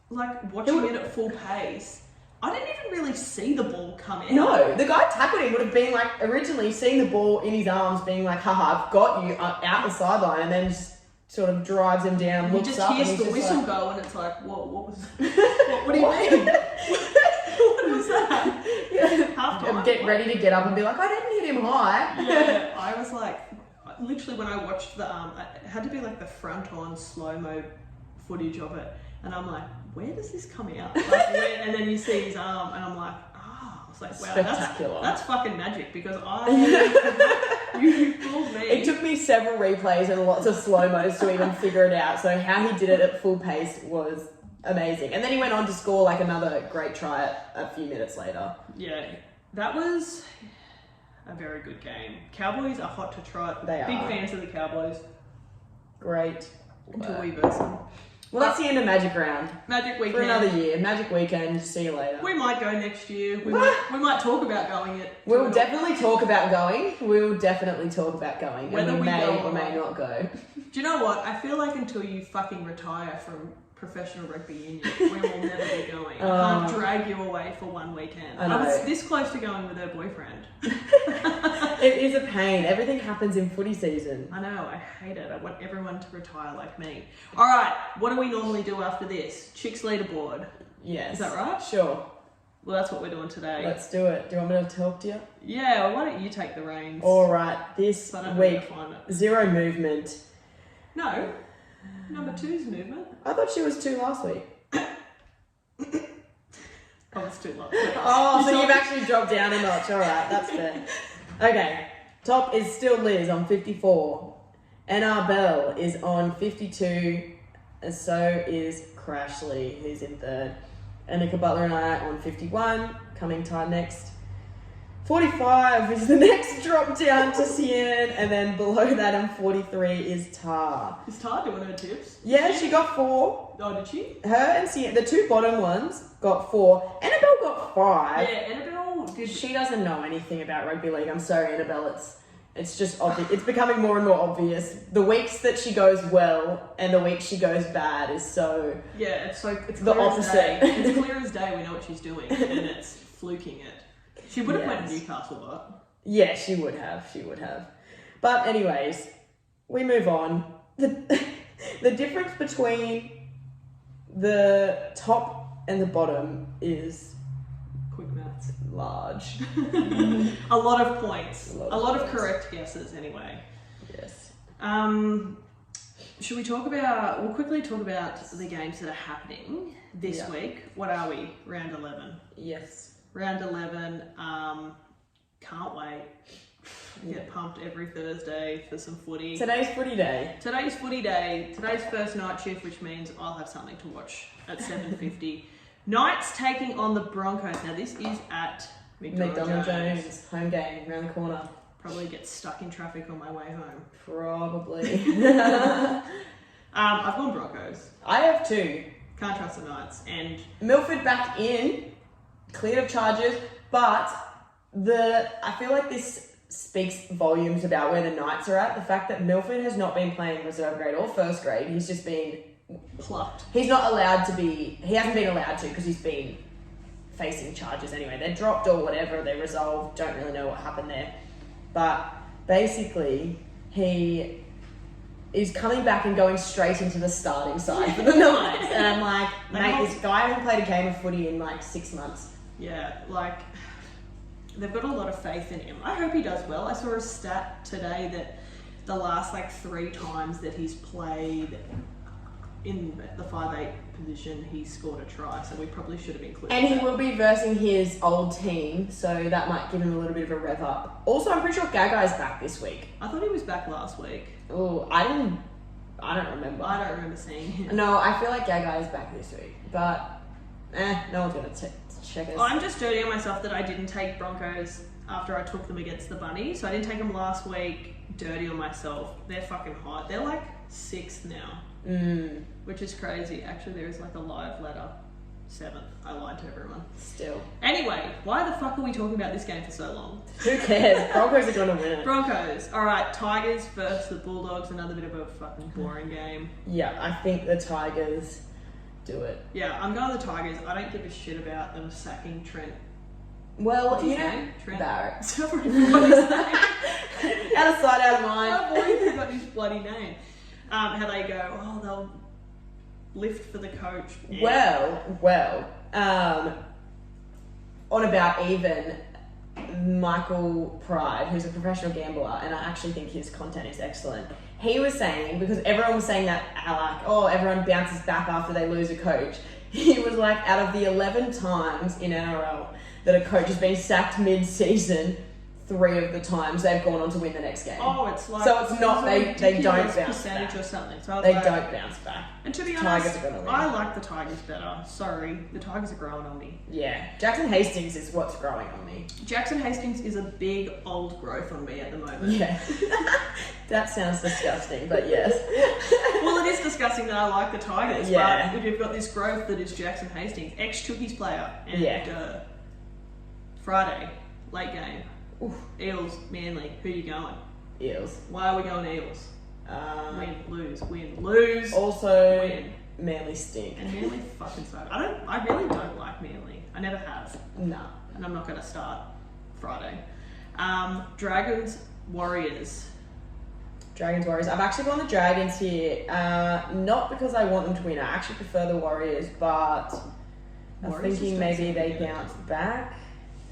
when, watching it at full pace, I didn't even really see the ball come in. No, the guy tackled him would have been originally seeing the ball in his arms, being like, haha, I've got you out the sideline, and then just sort of drives him down, looks up, and hears the whistle go, and it's like, whoa, what was what do you mean? What was that? Half-time? Get ready to get up and be like, I didn't hit him high. Yeah, I was like, literally when I watched the, it had to be the front-on slow-mo footage of it, and I'm like, where does this come out? And then you see his arm, and I'm like, I was like, wow, that's fucking magic, because you fooled me. It took me several replays and lots of slow-mos to even figure it out, so how he did it at full pace was amazing. And then he went on to score another great try a few minutes later. Yeah, that was a very good game. Cowboys are hot to trot. They are. Big fans of the Cowboys. Great. Until we verse them. Well, that's the end of Magic Round. Magic Weekend. For another year. Magic Weekend. See you later. We might go next year. We might talk about going it. We'll definitely talk about going. Whether we may go or may not go. Do you know what? I feel like until you fucking retire from professional rugby union, we will never be going. I can't drag you away for one weekend. I was this close to going with her boyfriend. It is a pain. Everything happens in footy season. I know. I hate it. I want everyone to retire like me. All right. What do we normally do after this? Chix Leaderboard. Yes. Is that right? Sure. Well, that's what we're doing today. Let's do it. Do you want me to talk to you? Yeah. Well, why don't you take the reins? All right. This week, zero movement. No. Number 2's movement. I thought she was 2 last week. Oh, it's too low. So you've actually dropped down a notch. All right, that's fair. Okay, top is still Liz on 54. NR Bell is on 52, and so is Crashley, who's in 3rd. Annika Butler and I on 51, coming tied next. 45 is the next drop down to Cien, and then below that in 43 is Tar. Is Tar doing her tips? Yeah, she got 4. Oh, did she? Her and Cien, the two bottom ones, got 4. Annabelle got 5. Yeah, Annabelle did. She doesn't know anything about rugby league. I'm sorry, Annabelle. It's just obvious. It's becoming more and more obvious. The weeks that she goes well and the weeks she goes bad is so... Yeah, it's the opposite. It's clear as day. We know what she's doing, and it's fluking it. She would have went to Newcastle, but... Yeah, she would have. She would have. But anyways, we move on. The difference between the top and the bottom is... Quick maths. Large. A lot of points. A lot of points. correct guesses, anyway. Yes. Should we talk about... We'll quickly talk about the games that are happening this week. What are we? Round 11. Yes. Round 11. Can't wait. Get pumped every Thursday for some footy. Today's footy day. Today's footy day. Today's first night shift, which means I'll have something to watch at 7:50. Knights taking on the Broncos. Now this is at McDonald Jones. Home game around the corner. Probably get stuck in traffic on my way home. Probably. I've gone Broncos. I have 2. Can't trust the Knights. And Milford back in, cleared of charges, but I feel like this speaks volumes about where the Knights are at. The fact that Milford has not been playing reserve grade or first grade. He's just been plucked. He's not allowed to be. He hasn't been allowed to because he's been facing charges anyway. They're dropped or whatever. They're resolved. Don't really know what happened there. But basically, he is coming back and going straight into the starting side for the Knights. And I'm like, mate, this guy hasn't played a game of footy in like 6 months. Yeah, like, they've got a lot of faith in him. I hope he does well. I saw a stat today that the last 3 times that he's played in the 5'8" position, he scored a try, so we probably should have included And he that. will be versing his old team, so that might give him a little bit of a rev up. Also, I'm pretty sure Gagai's back this week. I thought he was back last week. Oh, I don't remember. I don't remember seeing him. No, I feel like Gagai is back this week, but no one's gonna check us. I'm just dirty on myself that I didn't take Broncos after I took them against the Bunnies, so I didn't take them last week. Dirty on myself. They're fucking hot. They're like 6th now. Which is crazy. Actually, there is a live letter. 7th. I lied to everyone. Still. Anyway, why the fuck are we talking about this game for so long? Who cares? Broncos are gonna win it. Broncos. Alright, Tigers versus the Bulldogs. Another bit of a fucking boring game. Yeah, I think the Tigers do it. Yeah, I'm going the Tigers. I don't give a shit about them sacking Trent. Well, What's his you know, name? Trent Barrett. I've already forgot his name. Out of sight, out of mind. I've already forgot his bloody name. How they go, they'll lift for the coach. Yeah. Well, on About Even, Michael Pride, who's a professional gambler, and I actually think his content is excellent. He was saying, because everyone was saying that, everyone bounces back after they lose a coach. He was like, out of the 11 times in NRL that a coach has been sacked mid-season, 3 of the times they've gone on to win the next game. Oh, it's like... So it's not, they don't bounce percentage back. Or something. So They don't bounce back. And to be Tigers honest, are gonna win. I like the Tigers better. Sorry, the Tigers are growing on me. Yeah. Jackson Hastings is what's growing on me. Jackson Hastings is a big old growth on me at the moment. Yeah. That sounds disgusting, but yes. Well, it is disgusting that I like the Tigers, Yeah. but you've got this growth that is Jackson Hastings, ex-Chookies player, and Friday, late game. Oof. Eels, Manly, who you going? Eels. Why are we going Eels? Win, lose. Also, win. Manly stink. And Manly fucking suck. I really don't like Manly. I never have. No. And I'm not going to start Friday. Dragons, Warriors. Dragons, Warriors. I've actually gone the Dragons here. Not because I want them to win. I actually prefer the Warriors, but I'm Warriors thinking is maybe basically they good. bounce back.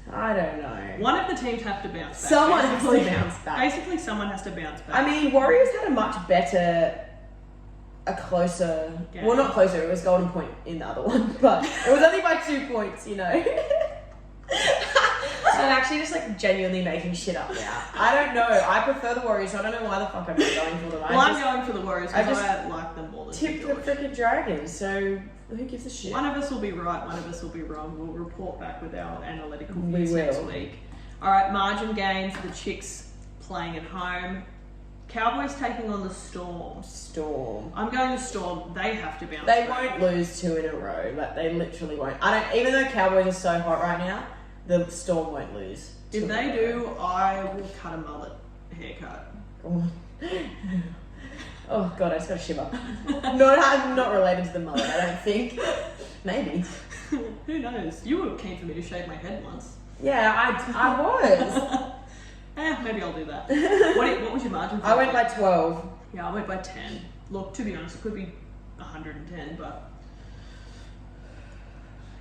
I don't know. One of the teams have to bounce back. Someone has to basically. bounce back. Basically, someone has to bounce back. I mean, Warriors had a much better, a closer, Game. well, not closer, it was Golden Point in the other one, but it was only by 2 points, you know. I'm actually just genuinely making shit up now. I don't know. I prefer the Warriors, so I don't know why the fuck I'm not going for them. I'm going for the Warriors because I I like them more than tipped the George. freaking Dragons, so who gives a shit? One of us will be right, one of us will be wrong. We'll report back with our analytical We views next will. week. All right, margin gain for the Chix playing at home. Cowboys taking on the Storm. Storm. I'm going to Storm. They have to bounce They back. won't lose 2 in a row. Like, they literally won't. Even though Cowboys are so hot right now, the Storm won't lose. If they do, I will cut a mullet haircut. Oh god, I just got a shiver. I'm not related to the mullet, I don't think. Maybe. Who knows? You were keen for me to shave my head once. Yeah, I was. Maybe I'll do that. What was your margin? I went by 12. Yeah, I went by 10. Look, to be honest, it could be 110, but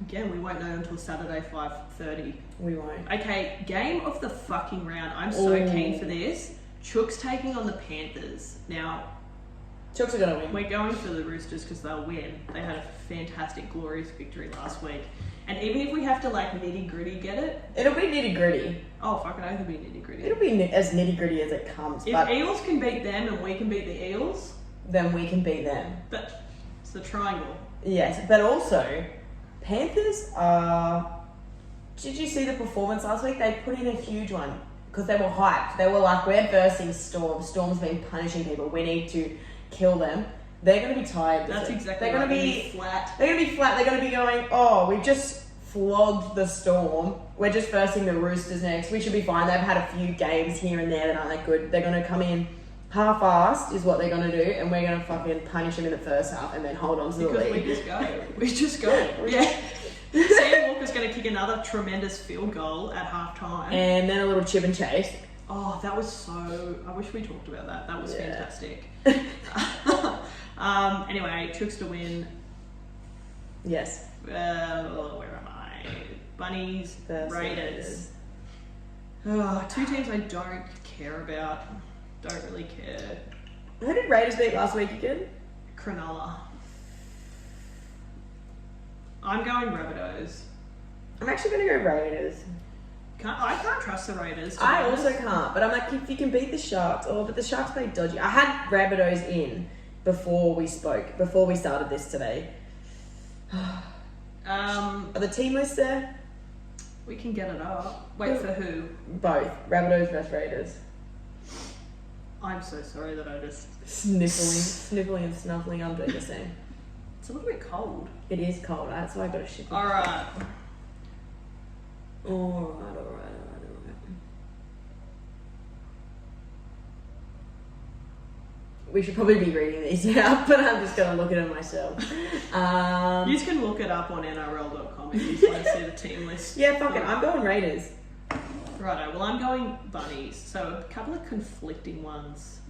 again, we won't know until Saturday 5:30. We won't. Okay, game of the fucking round. I'm so keen for this. Chooks taking on the Panthers. Now, Chooks are gonna win. we're going for the Roosters because they'll win. They had a fantastic, glorious victory last week. And even if we have to like nitty gritty get it, It'll be nitty gritty. oh fuck it, I could be nitty gritty. It'll be as nitty gritty as it comes. If But Eels can beat them and we can beat the Eels, then we can beat them. but it's the triangle. Yes, but also Panthers are. Did you see the performance last week? They put in a huge one because they were hyped. They were like, "We're versing Storm. Storm's been punishing people. We need to kill them." They're going to be tired. That's exactly They're right. going to be flat. They're going to be flat. They're going to be going, "Oh, we've just flogged the Storm. We're just versing the Roosters next. We should be fine." They've had a few games here and there that aren't that good. They're going to come in half-assed is what they're going to do, and we're going to fucking punish them in the first half and then hold on to the Because lead. we just go. Yeah. Sam Walker's going to kick another tremendous field goal at half time. And then a little chip and chase. Oh, that was so... I wish we talked about that. That was fantastic. Anyway, Chooks to win. Yes. Where am I? Bunnies, Versus Raiders. Oh, two teams I don't care about. Don't really care. Who did Raiders beat last week again? Cronulla. I'm going Rabbitohs. I'm actually going to go Raiders. I can't trust the Raiders. to be I honest. also can't, but I'm like, if you can beat the Sharks, but the Sharks played dodgy. I had Rabbitohs in before we started this today. Are the team lists there? We can get it up. Wait, for who? Both. Rabbitohs versus Raiders. I'm so sorry that I just... Sniffling and snuffling, I'm doing the same. It's a little bit cold. It is cold, that's why I got a shiver. Alright. Alright. We should probably be reading these out, but I'm just going to look at them myself. You can look it up on NRL.com if you want to see the team list. Yeah, fuck it, I'm going Raiders. Righto, well I'm going Bunnies. So a couple of conflicting ones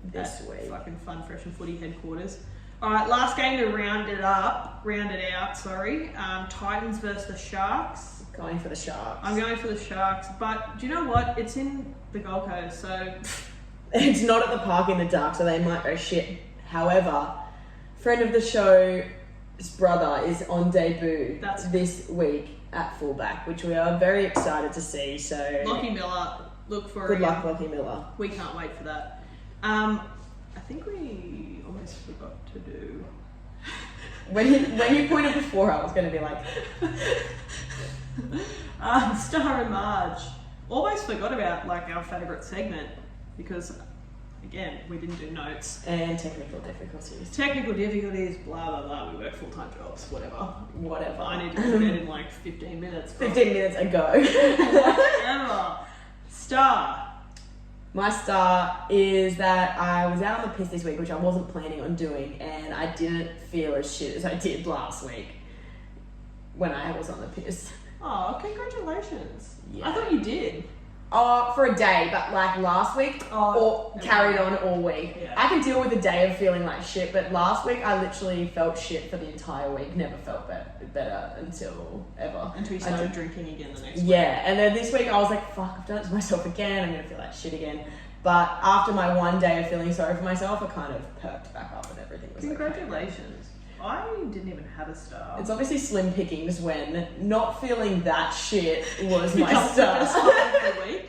This at week. fucking Fun Fresh and Footy headquarters. Alright, last game to round it out, Titans versus the Sharks. Going for the Sharks. I'm going for the Sharks, but do you know what? It's in the Gold Coast, so... It's not at the park in the dark, so they might go shit. However, friend of the show's brother is on debut this week at fullback, which we are very excited to see. So Lockie Miller, look for good him. luck, Lockie Miller. We can't wait for that. I think we almost forgot to do... When you pointed before, I was going to be like... Star and Marge. Almost forgot about like our favourite segment because, again, we didn't do notes. And technical difficulties. Technical difficulties, blah, blah, blah. We work full-time jobs, whatever. I need to do that in like 15 minutes. 15 minutes ago. Whatever. Star. My star is that I was out on the piss this week, which I wasn't planning on doing, and I didn't feel as shit as I did last week when I was on the piss. Oh, congratulations. Yeah. I thought you did. For a day, but like last week, or carried on all week. Yeah. I can deal with a day of feeling like shit, but last week I literally felt shit for the entire week. Never felt better until ever. Until you started drinking again the next week. Yeah, and then this week I was like, fuck, I've done it to myself again. I'm going to feel like shit again. But after my one day of feeling sorry for myself, I kind of perked back up and everything was Congratulations. okay. I didn't even have a star. It's obviously slim pickings when not feeling that shit was my Becomes star. the best part of the week.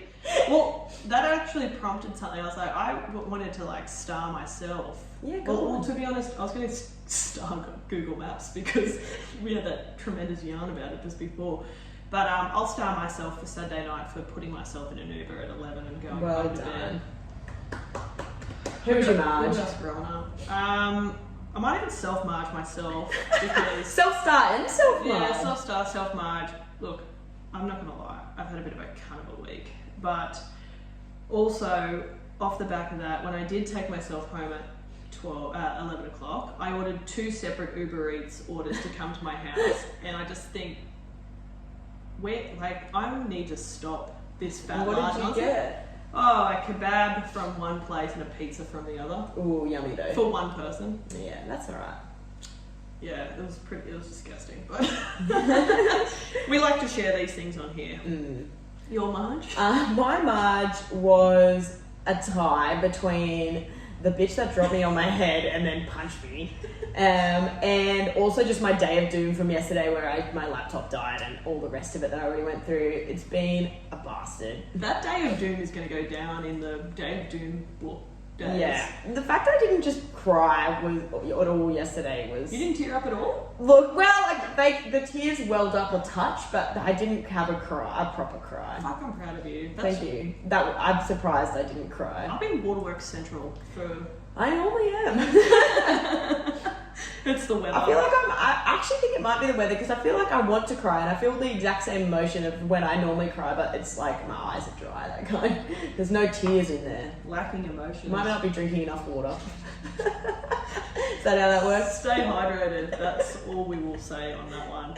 Well, that actually prompted something. I was like, I wanted to like star myself. Yeah, go Well, on. to be honest, I was going to star Google Maps because we had that tremendous yarn about it just before. But I'll star myself for Sunday night for putting myself in an Uber at 11 and going Well home to bed. done. Who's your Marge? Who else growing up? I might even self-Marge myself because... Self-star and self-Marge. Yeah, self-star, self-Marge. Look, I'm not going to lie. I've had a bit of a cunt of a week. But also, off the back of that, when I did take myself home at 11 o'clock, I ordered 2 separate Uber Eats orders to come to my house. And I just think, I need to stop this fat What large did you nonsense. get? Oh, a kebab from one place and a pizza from the other. Ooh, yummy though. For one person. Yeah, that's alright. Yeah, it was disgusting. But we like to share these things on here. Your Marge? My Marge was a tie between the bitch that dropped me on my head and then punched me. And also just my day of doom from yesterday where my laptop died and all the rest of it that I already went through. It's been a bastard. That day of doom is going to go down in the day of doom book days. Yeah. The fact that I didn't just cry at all yesterday was... You didn't tear up at all? Look, well, the tears welled up a touch, but I didn't have a proper cry. Fuck, I'm proud of you. Thank you. I'm surprised I didn't cry. I've been Waterworks Central for... I normally am. It's the weather. I actually think it might be the weather because I feel like I want to cry and I feel the exact same emotion of when I normally cry, but it's like my eyes are dry, that kind. There's no tears in there. Lacking emotions. Might not be drinking enough water. Is that how that works? Stay hydrated. That's all we will say on that one.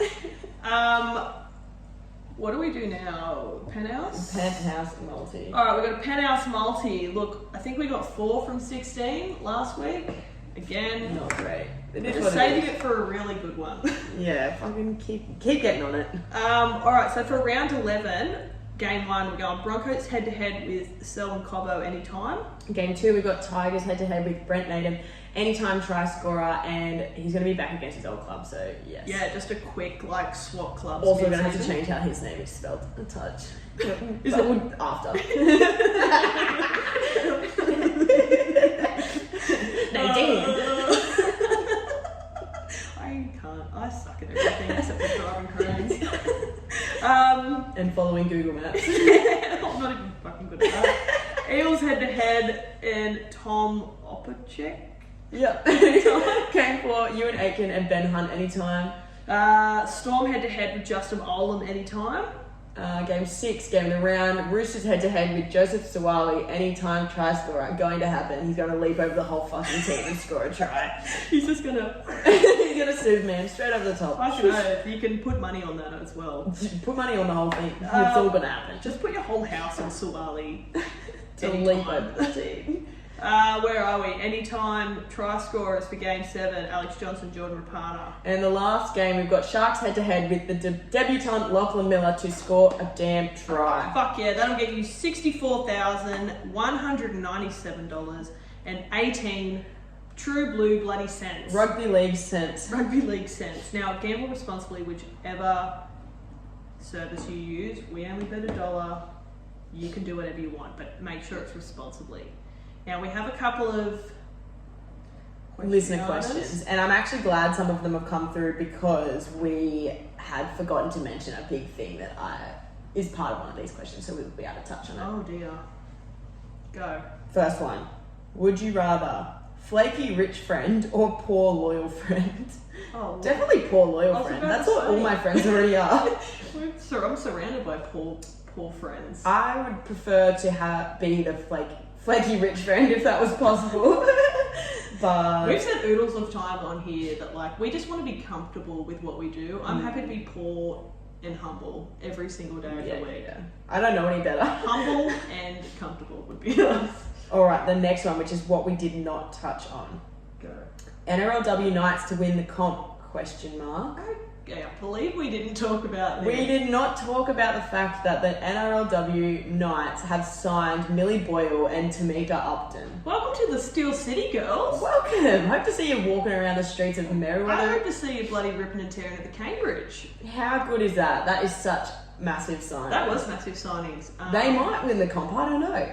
What do we do now? Penthouse? Penthouse Multi. Alright, we got a Penthouse Multi. Look, I think we got 4 from 16 last week. Again, Not great. we're just saving it for a really good one. Yeah, fucking keep getting on it. Alright, so for round 11, game 1, we're going Broncos head-to-head with Selwyn Cobbo anytime. Game 2, we've got Tigers head-to-head with Brent Naden. Anytime try scorer, and he's going to be back against his old club, so yes. Yeah, just a quick, swap clubs. Also going to have to change how his name is spelled a touch. Is that it? would after. Nadine. I can't. I suck at everything except for driving cranes. And following Google Maps. I'm not even fucking good at that. Eels head-to-head and Tom Opacek. Yep. Came for Ewan Aitken and Ben Hunt anytime. Storm head-to-head with Justin Olam anytime. Game 6, game of the round. Roosters head-to-head with Joseph Sawali. Anytime try scorer. Going to happen. He's going to leap over the whole fucking team and score a try. He's just gonna... He's going to Superman straight over the top. I should know. You can put money on that as well. Put money on the whole thing. It's all going to happen. Just put your whole house on Sawali. To leap over the team. Where are we? Anytime try scorers for game 7, Alex Johnson, Jordan Rapana. And the last game, we've got Sharks head-to-head with the debutant Lachlan Miller to score a damn try. Fuck yeah, that'll get you $64,197.18 true blue bloody cents. Rugby league cents. Rugby league cents. Now, gamble responsibly, whichever service you use. We only bet $1. You can do whatever you want, but make sure it's responsibly. Now, we have a couple of listener questions, and I'm actually glad some of them have come through because we had forgotten to mention a big thing that is part of one of these questions, so we'll be able to touch on it. Oh dear. Go. First one. Would you rather flaky rich friend or poor loyal friend? Oh, Definitely poor loyal friend. That's what all my friends already are. I'm surrounded by poor friends. I would prefer to be the flaky rich friend if that was possible. But we've said oodles of time on here that we just want to be comfortable with what we do. I'm happy to be poor and humble every single day of the week. Yeah. I don't know any better. Humble and comfortable would be nice. Alright, the next one, which is what we did not touch on. Go. NRLW Knights to win the comp, ? I can't believe we didn't talk about this. We did not talk about the fact that the NRLW Knights have signed Millie Boyle and Tamika Upton. Welcome to the Steel City, girls. Welcome. Hope to see you walking around the streets of I Merriweather. hope to see you bloody ripping and tearing at the Cambridge. How good is that? That is such massive signings. That was massive signings. They might win the comp, I don't know.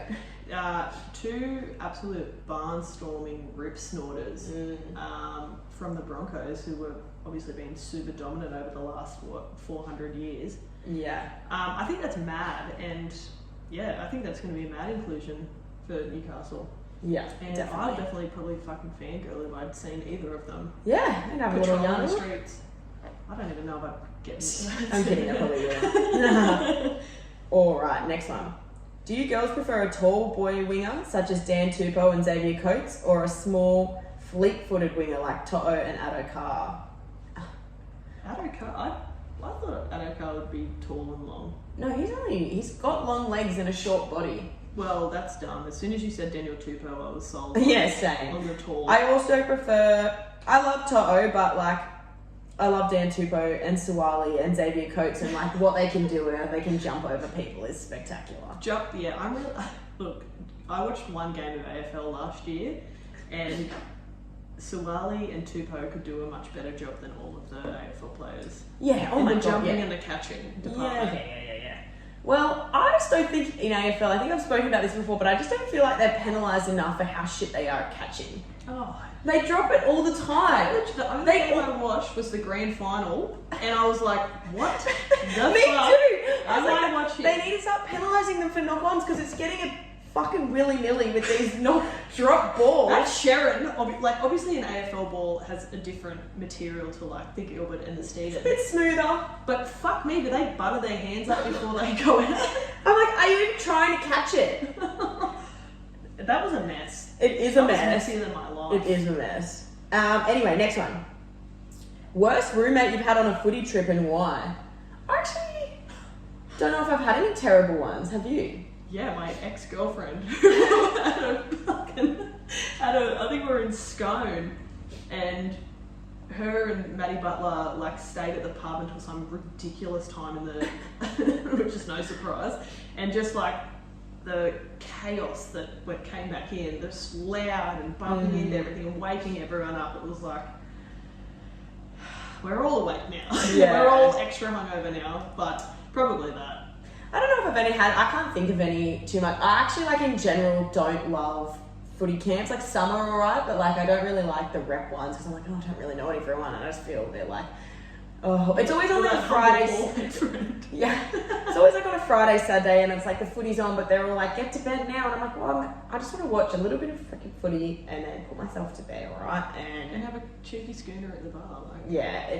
2 absolute barnstorming rip snorters from the Broncos, who were obviously been super dominant over the last 400 years. Yeah. I think that's mad, and yeah, I think that's going to be a mad inclusion for Newcastle. Yeah, And I'd definitely probably fucking fangirl if I'd seen either of them. Yeah, and have a little Patrolling yarn. the streets. I don't even know about getting I'm kidding, I probably will. Alright, next one. Do you girls prefer a tall boy winger, such as Dan Tupou and Xavier Coates, or a small, fleet-footed winger like To'o and Addo Carr? Addo Carr? I thought Addo Carr would be tall and long. No, he's got long legs and a short body. Well, that's dumb. As soon as you said Daniel Tupou, I was sold. Yeah, same. On the tall. I also prefer... I love To'o, but like... I love Dan Tupou and Suwali and Xavier Coates, and like what they can do and they can jump over people is spectacular. Look, I watched one game of AFL last year, and Suwali and Tupou could do a much better job than all of the AFL players. Yeah, oh in my the God, jumping yeah. and the catching department. Yeah. Well, I just don't think in AFL, I think I've spoken about this before, but I just don't feel like they're penalised enough for how shit they are at catching. Oh. They drop it all the time. The only game I watched was the grand final, and I was like, what the Me fuck? too! Am I watching? They need to start penalising them for knock-ons because it's getting a fucking willy-nilly with these drop balls. That's Sharon. Obviously an AFL ball has a different material to like the Gilbert and the Steeden. It's a bit smoother. But fuck me, do they butter their hands up before they go out? I'm like, are you even trying to catch it? That was a mess. It is a mess. That was messier than my life. It is a mess. Anyway, next one. Worst roommate you've had on a footy trip and why? I actually don't know if I've had any terrible ones. Have you? Yeah, my ex-girlfriend I think we were in Scone, and her and Maddie Butler like stayed at the pub until some ridiculous time in the which is no surprise, and just like the chaos that came back in, just loud and bumping into everything and waking everyone up. It was like, we're all awake now. Yeah. We're all extra hungover now, but probably that. I don't know if I've I can't think of any too much. I actually, like, in general, don't love footy camps. Like, some are alright, but like, I don't really like the rep ones because I'm like, oh, I don't really know everyone, and I just feel a bit like, oh, it's always on like a Friday. Yeah, it's always like on a Friday, Saturday, and it's like the footy's on, but they're all like, get to bed now, and I'm like, well, I just want to watch a little bit of freaking footy and then put myself to bed, alright, and have a cheeky schooner at the bar. Like. Yeah,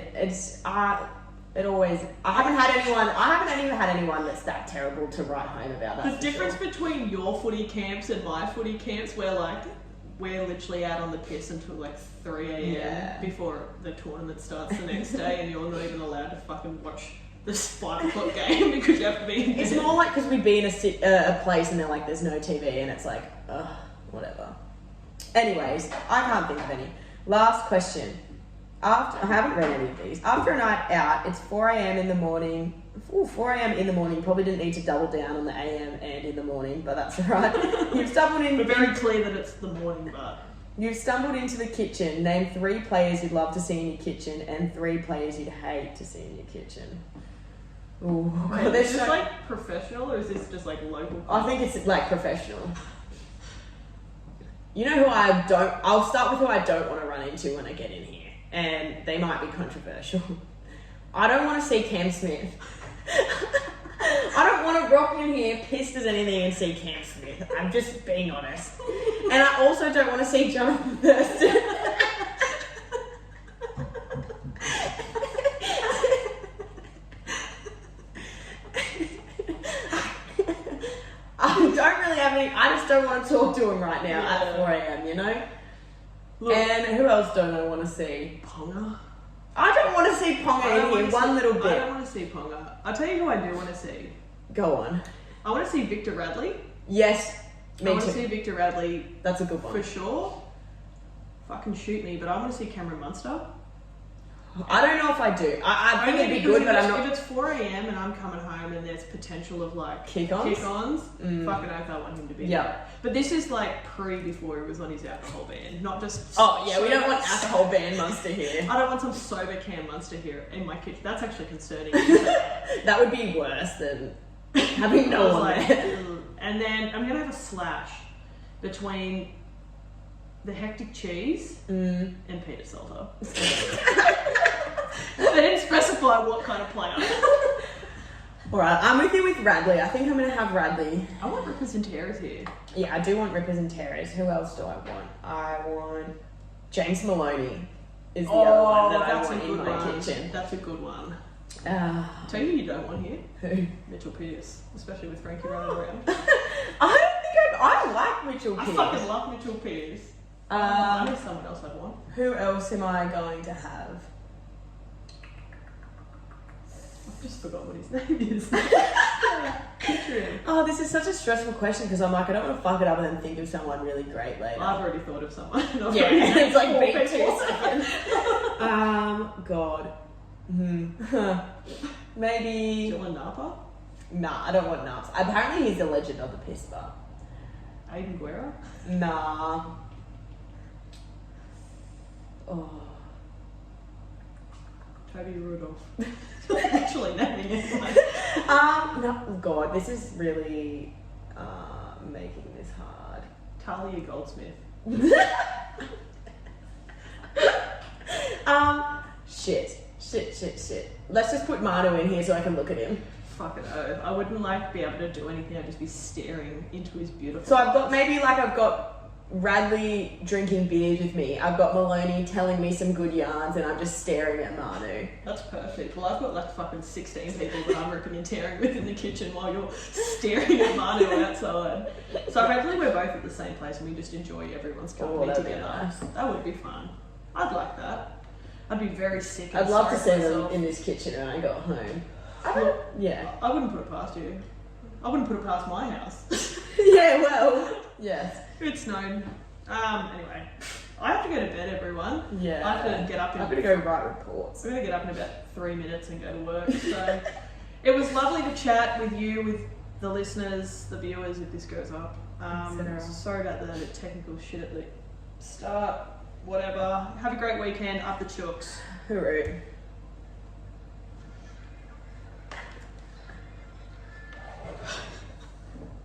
it always. I haven't even had anyone that's that terrible to write home about. The difference between your footy camps and my footy camps, where like we're literally out on the piss until like 3 a.m. before the tournament starts the next day, and you're not even allowed to fucking watch the 5 o'clock game because you have to be in bed. It's more like because we'd be in a place and they're like, there's no TV, and it's like, whatever. Anyways, I can't think of any. Last question. I haven't read any of these. After a night out, it's 4 a.m. in the morning. 4 a.m. in the morning. Probably didn't need to double down on the a.m. and in the morning, but that's alright. You've stumbled in. We're very clear that it's the morning, but. You've stumbled into the kitchen. Name 3 players you'd love to see in your kitchen and 3 players you'd hate to see in your kitchen. Ooh. Wait, is this like professional or is this just like local? I think it's like professional. You know who I'll start with who I don't want to run into when I get in here. And they might be controversial. I don't want to see Cam Smith. I don't want to rock in here pissed as anything and see Cam Smith. I'm just being honest. And I also don't want to see Jonathan Thurston. I don't really have any. I just don't want to talk to him right now at 4 a.m, you know? Look, and who else don't I want to see? Ponga. I don't want to see Ponga in here one little bit. I don't want to see Ponga. I'll tell you who I do want to see. Go on. I want to see Victor Radley. Yes, me too. I want to see Victor Radley. That's a good one. For sure. Fucking shoot me, but I want to see Cameron Munster. I don't know if I do. I think it'd be good, but I'm not. If it's 4 a.m. and I'm coming home and there's potential of like kick-ons, fucking oath I want him to be there. But this is like before he was on his alcohol ban, not just. Oh yeah, we don't want alcohol ban Munster here. I don't want some sober Cam Munster here in my kitchen. That's actually concerning. That would be worse than having no one there. And then I'm gonna have a slash between the Hectic Cheese and Peter Salter. They didn't specify what kind of player. Alright, I'm with you with Radley. I think I'm going to have Radley. I want Rippers and Tearers here. Yeah, I do want Rippers and Tearers. Who else do I want? I want James Maloney is the other one that I want in my kitchen. That's a good one. Tell you who you don't want here? Who? Mitchell Pearce, especially with Frankie running around. I like Mitchell Pearce. I fucking love Mitchell Pearce. I know someone else I'd want. Who else am I going to have? I've just forgot what his name is. Oh, this is such a stressful question because I'm like, I don't want to fuck it up and then think of someone really great later. I've already thought of someone. Yeah, it's like beat 2 seconds. God. Maybe. Dylan Napa? Nah, I don't want Naps. Apparently he's a legend of the piss bar. Aiden Guerra? Nah. Oh. Toby Rudolph. Literally naming it. No, God, this is really making this hard. Talia Goldsmith. Shit. Let's just put Manu in here so I can look at him. Fuck it, I wouldn't like be able to do anything. I'd just be staring into his beautiful So I've got Radley drinking beers with me. I've got Maloney telling me some good yarns, and I'm just staring at Manu. That's perfect. Well, I've got like fucking 16 people that I'm ripping and tearing with in the kitchen while you're staring at Manu outside. So hopefully we're both at the same place and we just enjoy everyone's company that'd together. be nice. That would be fun. I'd like that. I'd be very sick. I'd love to see them myself. in this kitchen when I got home. Yeah. I wouldn't put it past you. I wouldn't put it past my house. Yeah, well, yes. It's known. Anyway, I have to go to bed, everyone. Yeah. I have to get up. I'm going to go write reports. I'm going to get up in about 3 minutes and go to work. So it was lovely to chat with you, with the listeners, the viewers, if this goes up. Sorry about the technical shit at the start. Whatever. Have a great weekend. Up the chooks. Hooroo.